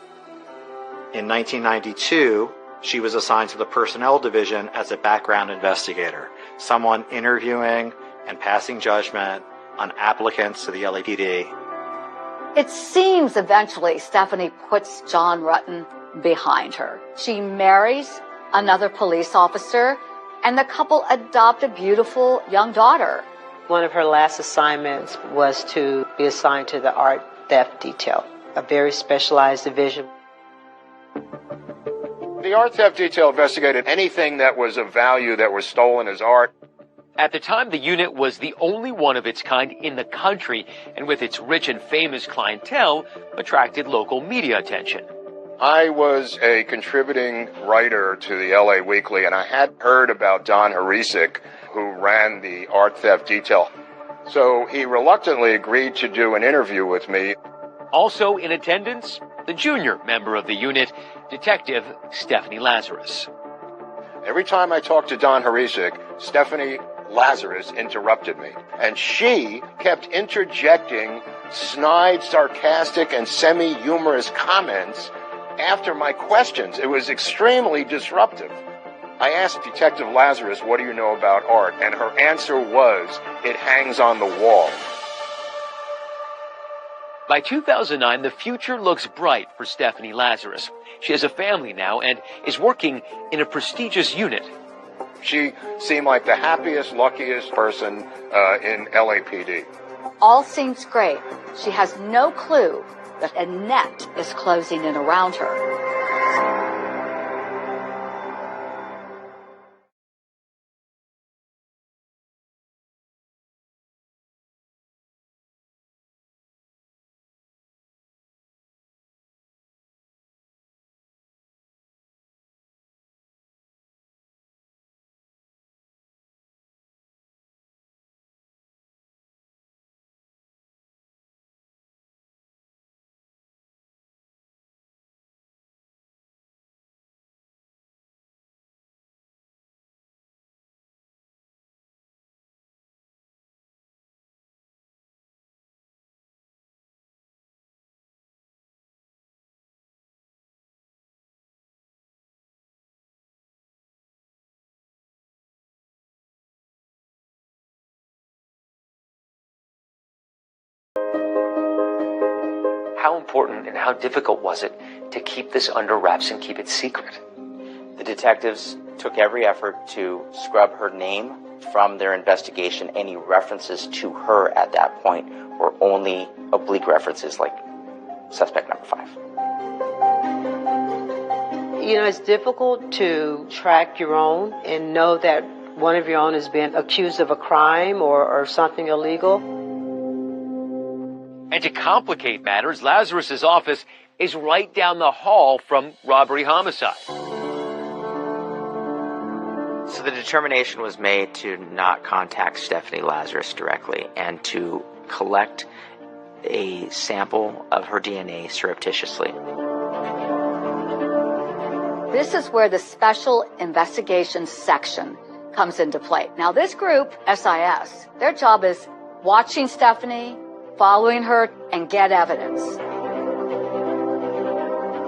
In 1992, she was assigned to the Personnel Division as a background investigator, someone interviewing and passing judgment on applicants to the LAPD. It seems eventually Stephanie puts John Rutten behind her. She marries another police officer, and the couple adopt a beautiful young daughter. One of her last assignments was to be assigned to the art theft detail, a very specialized division. The art theft detail investigated anything that was of value that was stolen as art. At the time, the unit was the only one of its kind in the country, and with its rich and famous clientele, attracted local media attention. I was a contributing writer to the LA Weekly, and I had heard about Don Harisik, who ran the art theft detail. So he reluctantly agreed to do an interview with me. Also in attendance, the junior member of the unit, Detective Stephanie Lazarus. Every time I talked to Don Harisik, Stephanie Lazarus interrupted me, and she kept interjecting snide, sarcastic, and semi-humorous comments after my questions. It was extremely disruptive. I asked Detective Lazarus, what do you know about art? And her answer was, it hangs on the wall. By 2009, the future looks bright for Stephanie Lazarus. She has a family now and is working in a prestigious unit. She seemed like the happiest, luckiest person in LAPD. All seems great. She has no clue that a net is closing in around her. How important and how difficult was it to keep this under wraps and keep it secret? The detectives took every effort to scrub her name from their investigation. Any references to her at that point were only oblique references like suspect number 5. You know, it's difficult to track your own and know that one of your own has been accused of a crime or something illegal. And to complicate matters, Lazarus's office is right down the hall from robbery homicide. So the determination was made to not contact Stephanie Lazarus directly and to collect a sample of her DNA surreptitiously. This is where the Special Investigations Section comes into play. Now, this group, SIS, their job is watching Stephanie, following her, and get evidence.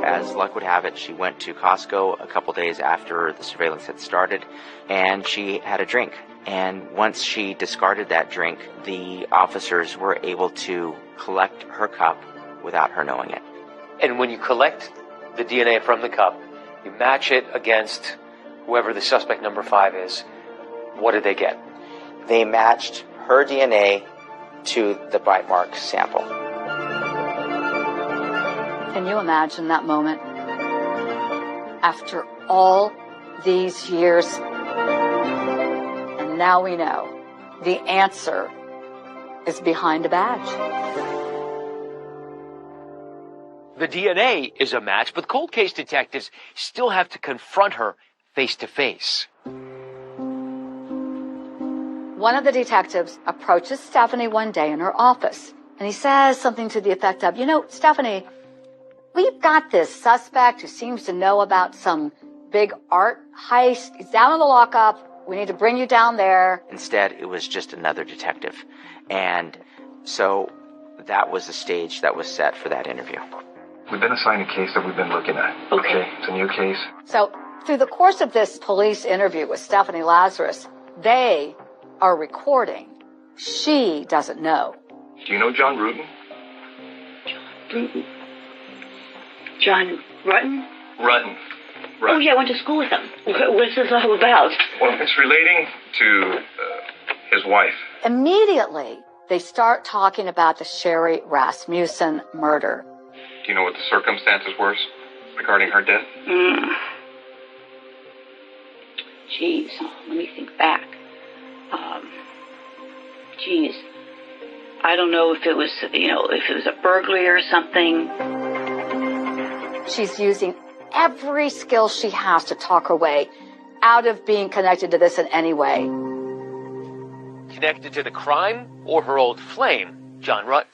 As luck would have it, she went to Costco a couple days after the surveillance had started, and she had a drink. And once she discarded that drink, the officers were able to collect her cup without her knowing it. And when you collect the DNA from the cup, you match it against whoever the suspect number 5 is, what did they get? They matched her DNA to the bite mark sample. Can you imagine that moment? After all these years, and now we know the answer is behind a badge. The DNA is a match, but cold case detectives still have to confront her face to face. One of the detectives approaches Stephanie one day in her office, and he says something to the effect of, Stephanie, we've got this suspect who seems to know about some big art heist. He's down in the lockup. We need to bring you down there. Instead, it was just another detective. And so that was the stage that was set for that interview. We've been assigned a case that we've been looking at. Okay. It's a new case. So through the course of this police interview with Stephanie Lazarus, they are recording. She doesn't know. Do you know John Rutten? Rutten? John Rutten? Rutten. Oh, yeah, I went to school with him. What's this all about? Well, it's relating to his wife. Immediately, they start talking about the Sherry Rasmussen murder. Do you know what the circumstances were regarding her death? Jeez, let me think back. I don't know if it was, if it was a burglary or something. She's using every skill she has to talk her way out of being connected to this in any way. Connected to the crime or her old flame, John Rutten?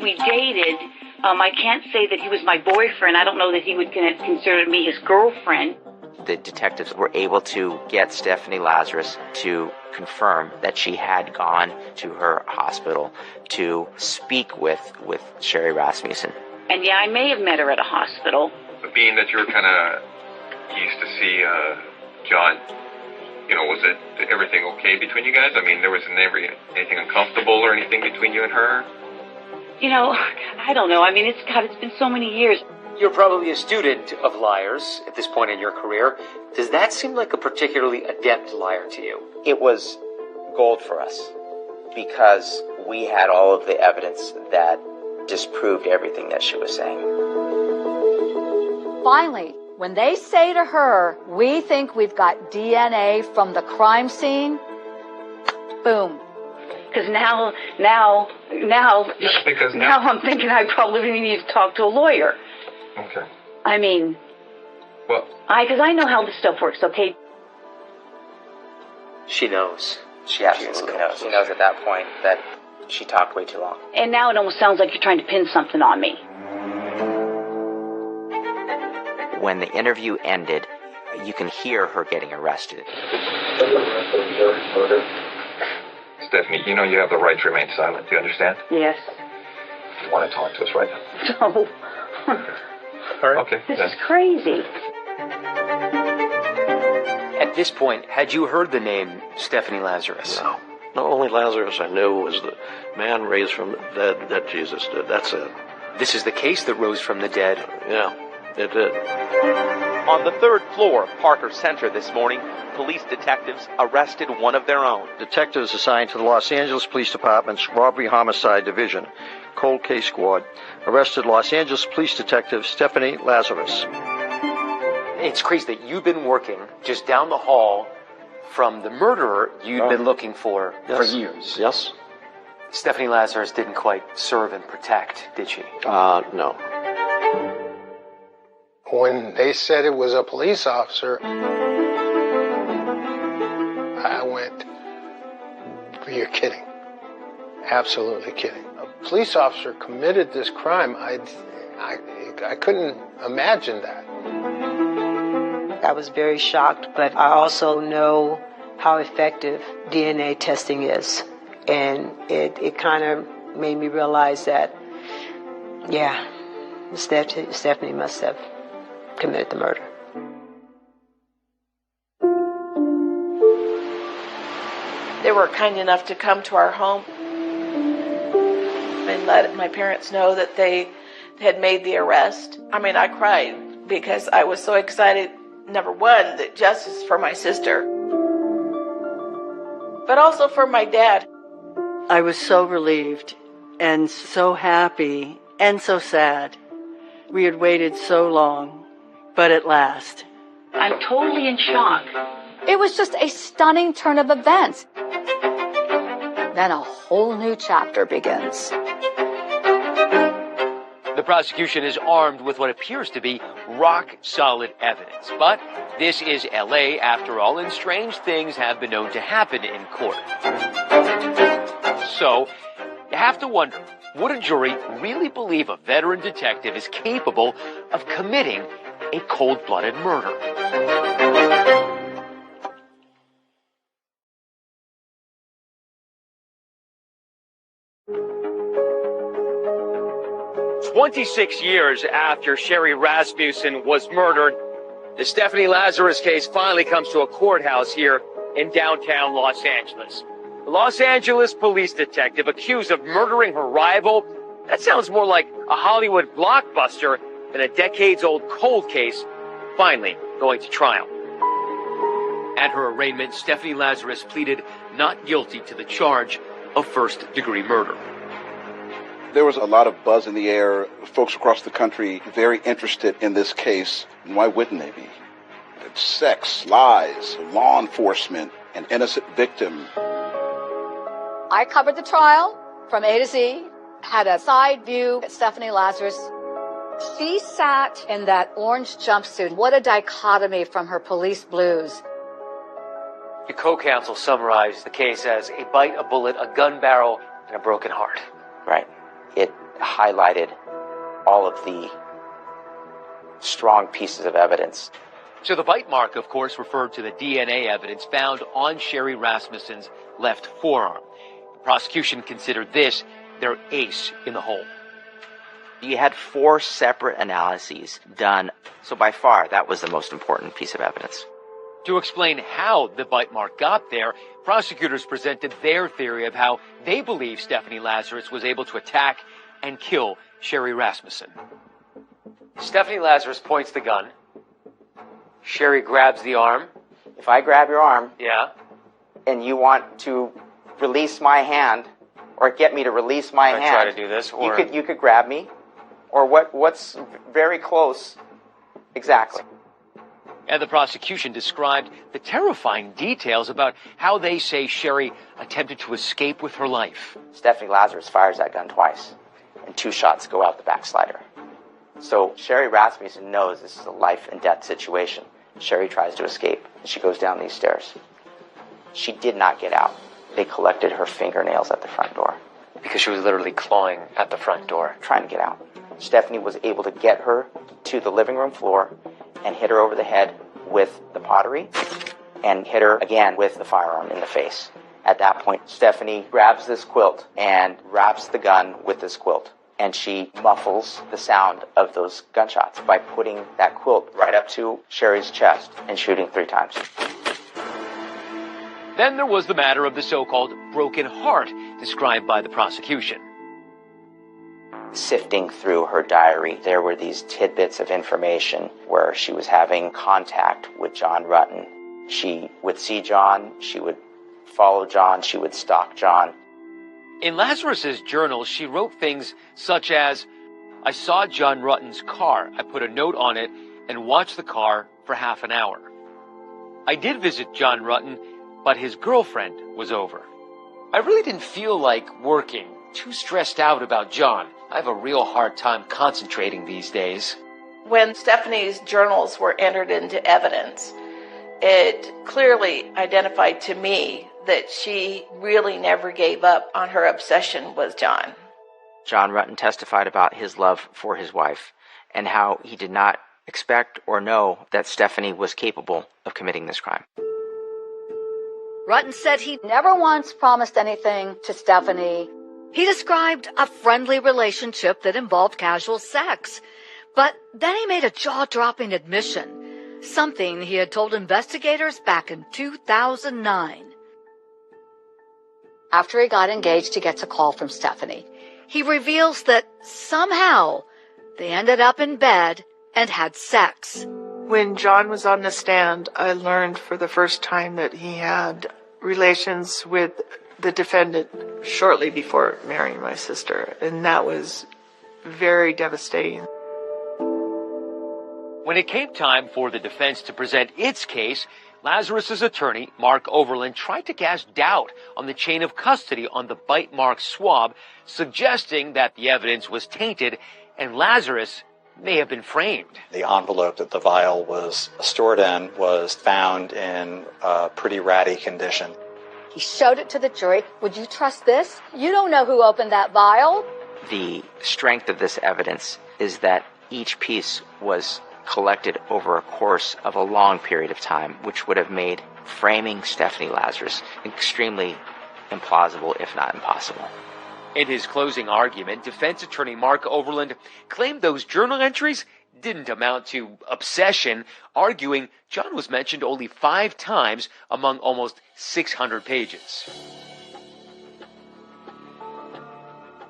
We dated. I can't say that he was my boyfriend. I don't know that he would consider me his girlfriend. The detectives were able to get Stephanie Lazarus to confirm that she had gone to her hospital to speak with Sherry Rasmussen. And yeah, I may have met her at a hospital. But being that you're kind of used to see John, was it everything okay between you guys? I mean, there wasn't anything uncomfortable or anything between you and her? I don't know. I mean, it's been so many years. You're probably a student of liars at this point in your career. Does that seem like a particularly adept liar to you? It was gold for us because we had all of the evidence that disproved everything that she was saying. Finally, when they say to her, we think we've got DNA from the crime scene, boom. Because now I'm thinking I probably need to talk to a lawyer. Okay. I mean, well, because I know how this stuff works, okay? She knows. She absolutely knows. She knows at that point that she talked way too long. And now it almost sounds like you're trying to pin something on me. When the interview ended, you can hear her getting arrested. Stephanie, you know you have the right to remain silent. Do you understand? Yes. You want to talk to us right now? No. All right. Okay. This is crazy. At this point, had you heard the name Stephanie Lazarus? No. The only Lazarus I knew was the man raised from the dead that Jesus did. That's it. This is the case that rose from the dead. Yeah, it did. On the 3rd floor of Parker Center this morning, police detectives arrested one of their own. Detectives assigned to the Los Angeles Police Department's Robbery Homicide Division, Cold Case Squad, arrested Los Angeles Police Detective Stephanie Lazarus. It's crazy that you've been working just down the hall from the murderer you'd been looking for years. Yes. Stephanie Lazarus didn't quite serve and protect, did she? No. When they said it was a police officer, I went, you're kidding. Absolutely kidding. A police officer committed this crime. I couldn't imagine that. I was very shocked, but I also know how effective DNA testing is. And it kind of made me realize that, yeah, Stephanie must have committed the murder. They were kind enough to come to our home and let my parents know that they had made the arrest. I mean, I cried because I was so excited number one, the justice for my sister, but also for my dad. I was so relieved and so happy and so sad. We had waited so long, but at last. I'm totally in shock. It was just a stunning turn of events. Then a whole new chapter begins. The prosecution is armed with what appears to be rock-solid evidence. But this is L.A. after all, and strange things have been known to happen in court. So, you have to wonder, would a jury really believe a veteran detective is capable of committing a cold-blooded murder? 26 years after Sherry Rasmussen was murdered, the Stephanie Lazarus case finally comes to a courthouse here in downtown Los Angeles. A Los Angeles police detective accused of murdering her rival. That sounds more like a Hollywood blockbuster than a decades-old cold case finally going to trial. At her arraignment, Stephanie Lazarus pleaded not guilty to the charge of first-degree murder. There was a lot of buzz in the air, folks across the country very interested in this case, and why wouldn't they be? It's sex, lies, law enforcement, an innocent victim. I covered the trial from A to Z, had a side view at Stephanie Lazarus. She sat in that orange jumpsuit. What a dichotomy from her police blues. Your co-counsel summarized the case as a bite, a bullet, a gun barrel, and a broken heart. Right. It highlighted all of the strong pieces of evidence. So the bite mark, of course, referred to the DNA evidence found on Sherry Rasmussen's left forearm. The prosecution considered this their ace in the hole. You had 4 separate analyses done, so by far that was the most important piece of evidence. To explain how the bite mark got there, prosecutors presented their theory of how they believe Stephanie Lazarus was able to attack and kill Sherry Rasmussen. Stephanie Lazarus points the gun. Sherry grabs the arm. If I grab your arm, yeah, and you want to release my hand, or get me to release my hand, try to do this, or you could grab me, or what's very close, exactly. And the prosecution described the terrifying details about how they say Sherry attempted to escape with her life. Stephanie Lazarus fires that gun twice, and 2 shots go out the backslider. So Sherry Rasmussen knows this is a life and death situation. Sherry tries to escape, and she goes down these stairs. She did not get out. They collected her fingernails at the front door. Because she was literally clawing at the front door, trying to get out. Stephanie was able to get her to the living room floor and hit her over the head with the pottery and hit her again with the firearm in the face. At that point, Stephanie grabs this quilt and wraps the gun with this quilt. And she muffles the sound of those gunshots by putting that quilt right up to Sherry's chest and shooting 3 times. Then there was the matter of the so-called broken heart described by the prosecution. Sifting through her diary, there were these tidbits of information where she was having contact with John Rutten. She would see John, she would follow John, she would stalk John. In Lazarus's journal, she wrote things such as, I saw John Rutten's car. I put a note on it and watched the car for half an hour. I did visit John Rutten, but his girlfriend was over. I really didn't feel like working. Too stressed out about John. I have a real hard time concentrating these days. When Stephanie's journals were entered into evidence, it clearly identified to me that she really never gave up on her obsession with John. John Rutten testified about his love for his wife and how he did not expect or know that Stephanie was capable of committing this crime. Rutten said he never once promised anything to Stephanie. He described a friendly relationship that involved casual sex. But then he made a jaw-dropping admission, something he had told investigators back in 2009. After he got engaged, he gets a call from Stephanie. He reveals that somehow they ended up in bed and had sex. When John was on the stand, I learned for the first time that he had relations with the defendant shortly before marrying my sister, and that was very devastating. When it came time for the defense to present its case, Lazarus's attorney, Mark Overland, tried to cast doubt on the chain of custody on the bite mark swab, suggesting that the evidence was tainted and Lazarus may have been framed. The envelope that the vial was stored in was found in a pretty ratty condition. He showed it to the jury. Would you trust this? You don't know who opened that vial. The strength of this evidence is that each piece was collected over a course of a long period of time, which would have made framing Stephanie Lazarus extremely implausible, if not impossible. In his closing argument, defense attorney Mark Overland claimed those journal entries didn't amount to obsession, arguing John was mentioned only 5 times among almost 600 pages.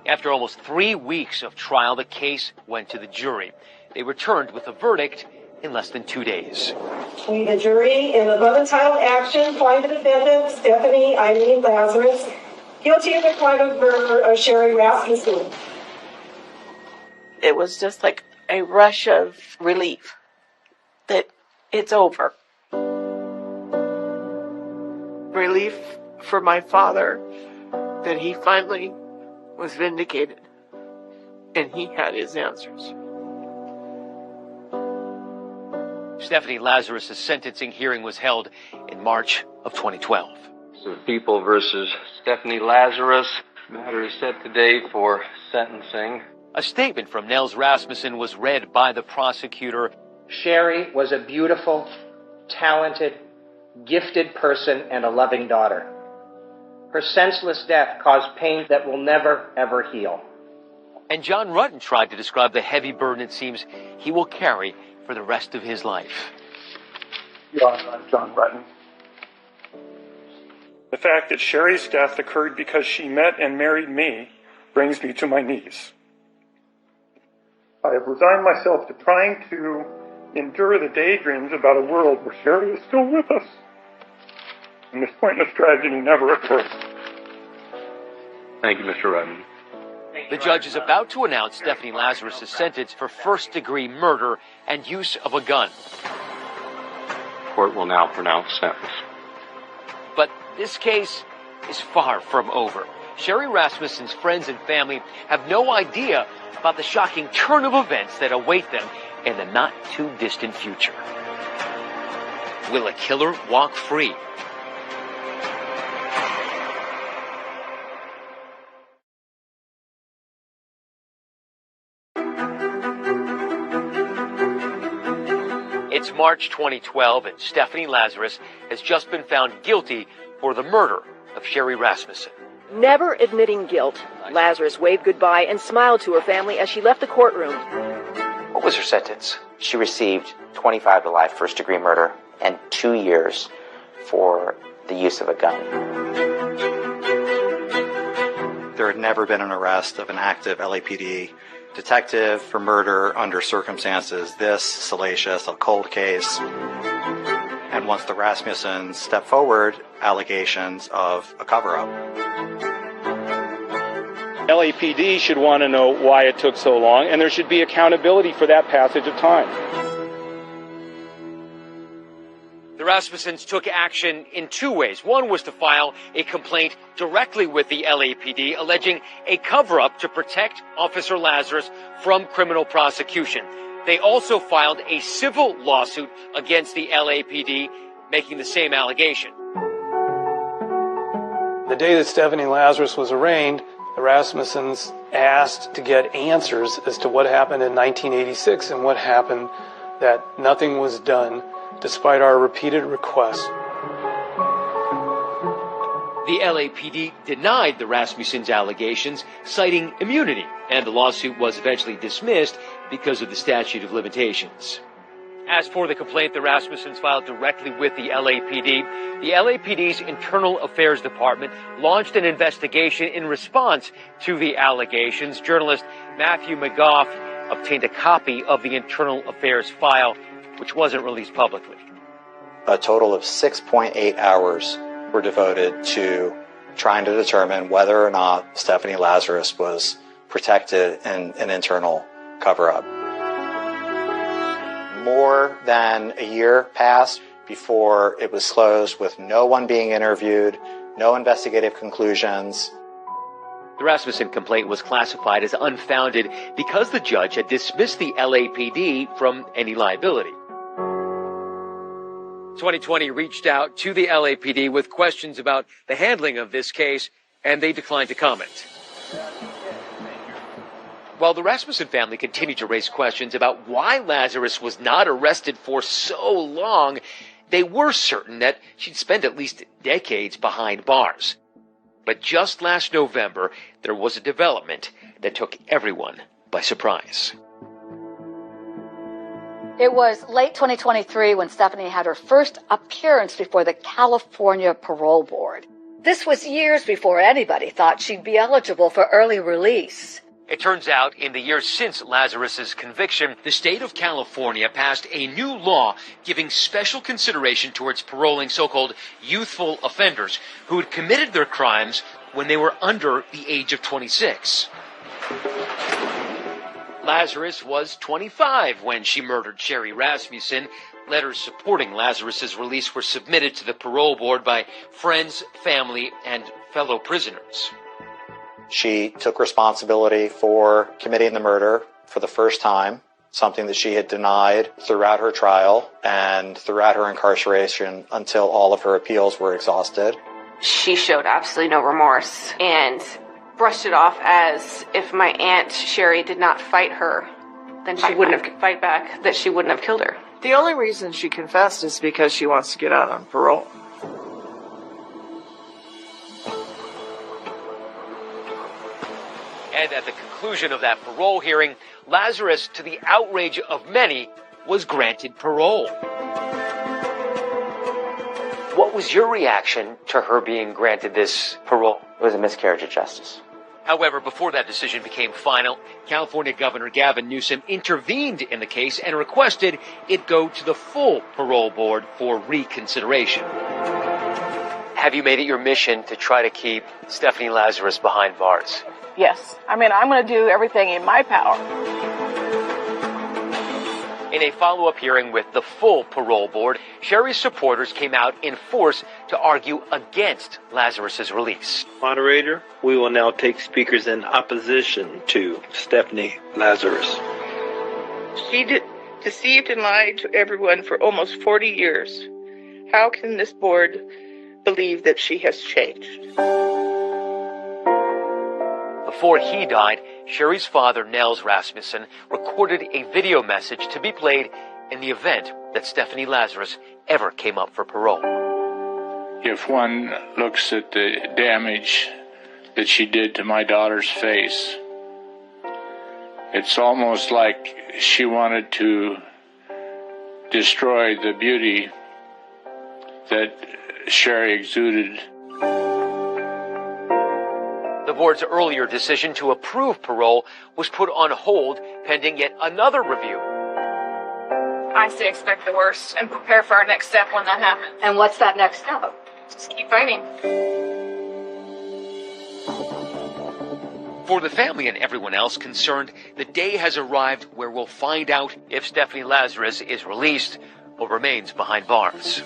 After almost 3 weeks of trial, the case went to the jury. They returned with a verdict in less than 2 days. The jury, in above entitled action, find the defendant, Stephanie Eileen Lazarus, guilty of the crime of murder of Sherry Rasmussen. It was just like a rush of relief that it's over. Relief for my father that he finally was vindicated and he had his answers. Stephanie Lazarus' sentencing hearing was held in March of 2012. So People versus Stephanie Lazarus. Matter is set today for sentencing. A statement from Nels Rasmussen was read by the prosecutor. Sherry was a beautiful, talented, gifted person and a loving daughter. Her senseless death caused pain that will never, ever heal. And John Rutten tried to describe the heavy burden it seems he will carry for the rest of his life. John Rutten. The fact that Sherry's death occurred because she met and married me brings me to my knees. I have resigned myself to trying to endure the daydreams about a world where Sherry is still with us, and this pointless tragedy never occurred. Thank you, Mr. Rutten. The judge is about to announce Stephanie Lazarus' sentence for first-degree murder and use of a gun. Court will now pronounce sentence. But this case is far from over. Sherry Rasmussen's friends and family have no idea about the shocking turn of events that await them in the not-too-distant future. Will a killer walk free? It's March 2012, and Stephanie Lazarus has just been found guilty for the murder of Sherry Rasmussen. Never admitting guilt, Lazarus waved goodbye and smiled to her family as she left the courtroom. What was her sentence? She received 25 to life first-degree murder and 2 years for the use of a gun. There had never been an arrest of an active LAPD detective for murder under circumstances this salacious, a cold case. And once the Rasmussens stepped forward, allegations of a cover-up. LAPD should want to know why it took so long, and there should be accountability for that passage of time. The Rasmussens took action in 2 ways. One was to file a complaint directly with the LAPD alleging a cover-up to protect Officer Lazarus from criminal prosecution. They also filed a civil lawsuit against the LAPD, making the same allegation. The day that Stephanie Lazarus was arraigned, the Rasmussens asked to get answers as to what happened in 1986 and what happened that nothing was done despite our repeated requests. The LAPD denied the Rasmussens' allegations, citing immunity, and the lawsuit was eventually dismissed because of the statute of limitations. As for the complaint the Rasmussens filed directly with the LAPD's Internal Affairs Department launched an investigation in response to the allegations. Journalist Matthew McGough obtained a copy of the Internal Affairs file which wasn't released publicly. A total of 6.8 hours were devoted to trying to determine whether or not Stephanie Lazarus was protected in an internal cover-up. More than a year passed before it was closed, with no one being interviewed, no investigative conclusions. The Rasmussen complaint was classified as unfounded because the judge had dismissed the LAPD from any liability. 2020 reached out to the LAPD with questions about the handling of this case, and they declined to comment. While the Rasmussen family continued to raise questions about why Lazarus was not arrested for so long, they were certain that she'd spent at least decades behind bars. But just last November, there was a development that took everyone by surprise. It was late 2023 when Stephanie had her first appearance before the California Parole Board. This was years before anybody thought she'd be eligible for early release. It turns out, in the years since Lazarus's conviction, the state of California passed a new law giving special consideration towards paroling so-called youthful offenders who had committed their crimes when they were under the age of 26. Lazarus was 25 when she murdered Sherry Rasmussen. Letters supporting Lazarus's release were submitted to the parole board by friends, family, and fellow prisoners. She took responsibility for committing the murder for the first time, something that she had denied throughout her trial and throughout her incarceration until all of her appeals were exhausted. She showed absolutely no remorse and brushed it off as if my Aunt Sherry did not fight her, then she wouldn't have fight back, that she wouldn't have killed her. The only reason she confessed is because she wants to get out on parole. And at the conclusion of that parole hearing, Lazarus, to the outrage of many, was granted parole. What was your reaction to her being granted this parole? It was a miscarriage of justice. However, before that decision became final, California Governor Gavin Newsom intervened in the case and requested it go to the full parole board for reconsideration. Have you made it your mission to try to keep Stephanie Lazarus behind bars? Yes. I mean, I'm going to do everything in my power. In a follow-up hearing with the full parole board, Sherry's supporters came out in force to argue against Lazarus's release. Moderator, we will now take speakers in opposition to Stephanie Lazarus. She deceived and lied to everyone for almost 40 years. How can this board believe that she has changed? Before he died, Sherry's father, Nels Rasmussen, recorded a video message to be played in the event that Stephanie Lazarus ever came up for parole. If one looks at the damage that she did to my daughter's face, it's almost like she wanted to destroy the beauty that Sherry exuded. The board's earlier decision to approve parole was put on hold pending yet another review. I say expect the worst and prepare for our next step when that happens. And what's that next step? Just keep fighting. For the family and everyone else concerned, the day has arrived where we'll find out if Stephanie Lazarus is released or remains behind bars.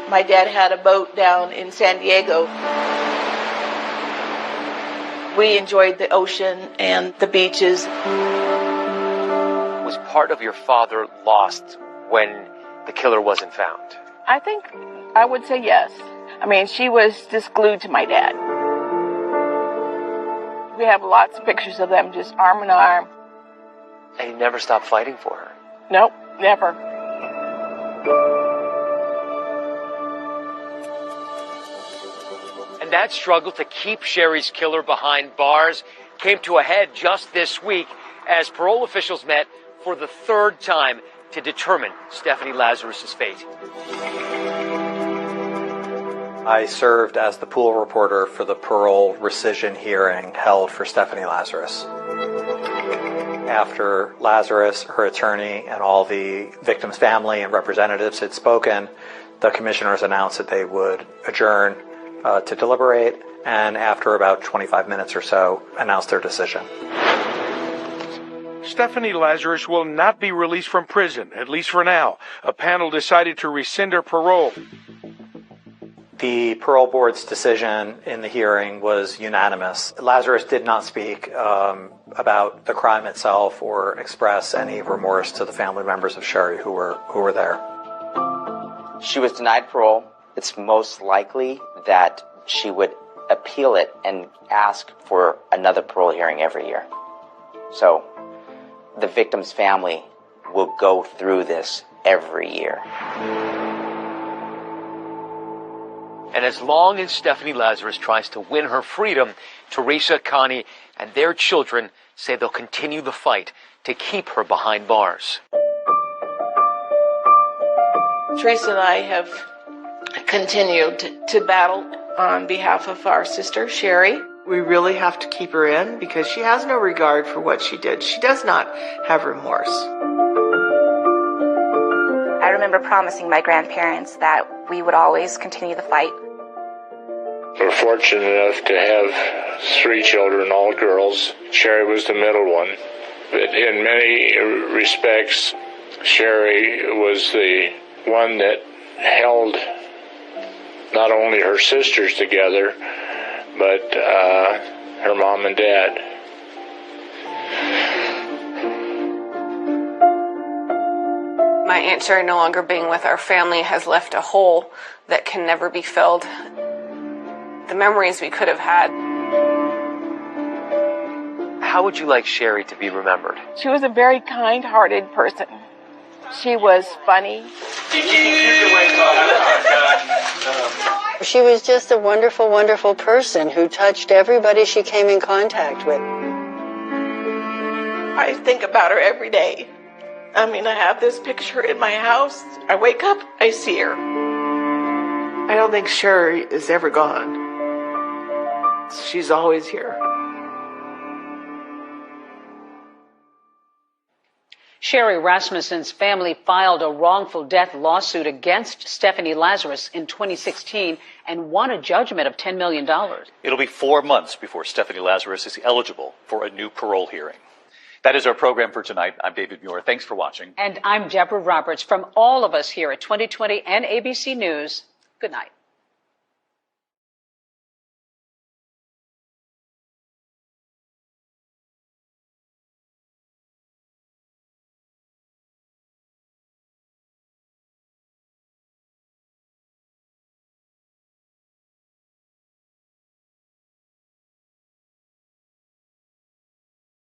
My dad had a boat down in San Diego. We enjoyed the ocean and the beaches. Was part of your father lost when the killer wasn't found? I think I would say yes. I mean, she was just glued to my dad. We have lots of pictures of them just arm in arm. And you never stopped fighting for her? Nope, never. And that struggle to keep Sherry's killer behind bars came to a head just this week as parole officials met for the third time to determine Stephanie Lazarus's fate. I served as the pool reporter for the parole rescission hearing held for Stephanie Lazarus. After Lazarus, her attorney, and all the victim's family and representatives had spoken, the commissioners announced that they would adjourn to deliberate, and after about 25 minutes or so, announced their decision. Stephanie Lazarus will not be released from prison, at least for now. A panel decided to rescind her parole. The parole board's decision in the hearing was unanimous. Lazarus did not speak about the crime itself or express any remorse to the family members of Sherry who were there. She was denied parole. It's most likely that she would appeal it and ask for another parole hearing every year. So the victim's family will go through this every year. And as long as Stephanie Lazarus tries to win her freedom, Teresa, Connie, and their children say they'll continue the fight to keep her behind bars. Teresa and I have continued to battle on behalf of our sister, Sherry. We really have to keep her in because she has no regard for what she did. She does not have remorse. I remember promising my grandparents that we would always continue the fight. We're fortunate enough to have 3 children, all girls. Sherry was the middle one. But in many respects, Sherry was the one that held not only her sisters together, but her mom and dad. My Aunt Sherry no longer being with our family has left a hole that can never be filled. The memories we could have had. How would you like Sherry to be remembered? She was a very kind-hearted person. She was funny. She was just a wonderful, wonderful person who touched everybody she came in contact with. I think about her every day. I mean, I have this picture in my house. I wake up, I see her. I don't think Sherry is ever gone. She's always here. Sherry Rasmussen's family filed a wrongful death lawsuit against Stephanie Lazarus in 2016 and won a judgment of $10 million. It'll be 4 months before Stephanie Lazarus is eligible for a new parole hearing. That is our program for tonight. I'm David Muir. Thanks for watching. And I'm Deborah Roberts. From all of us here at 2020 and ABC News, good night.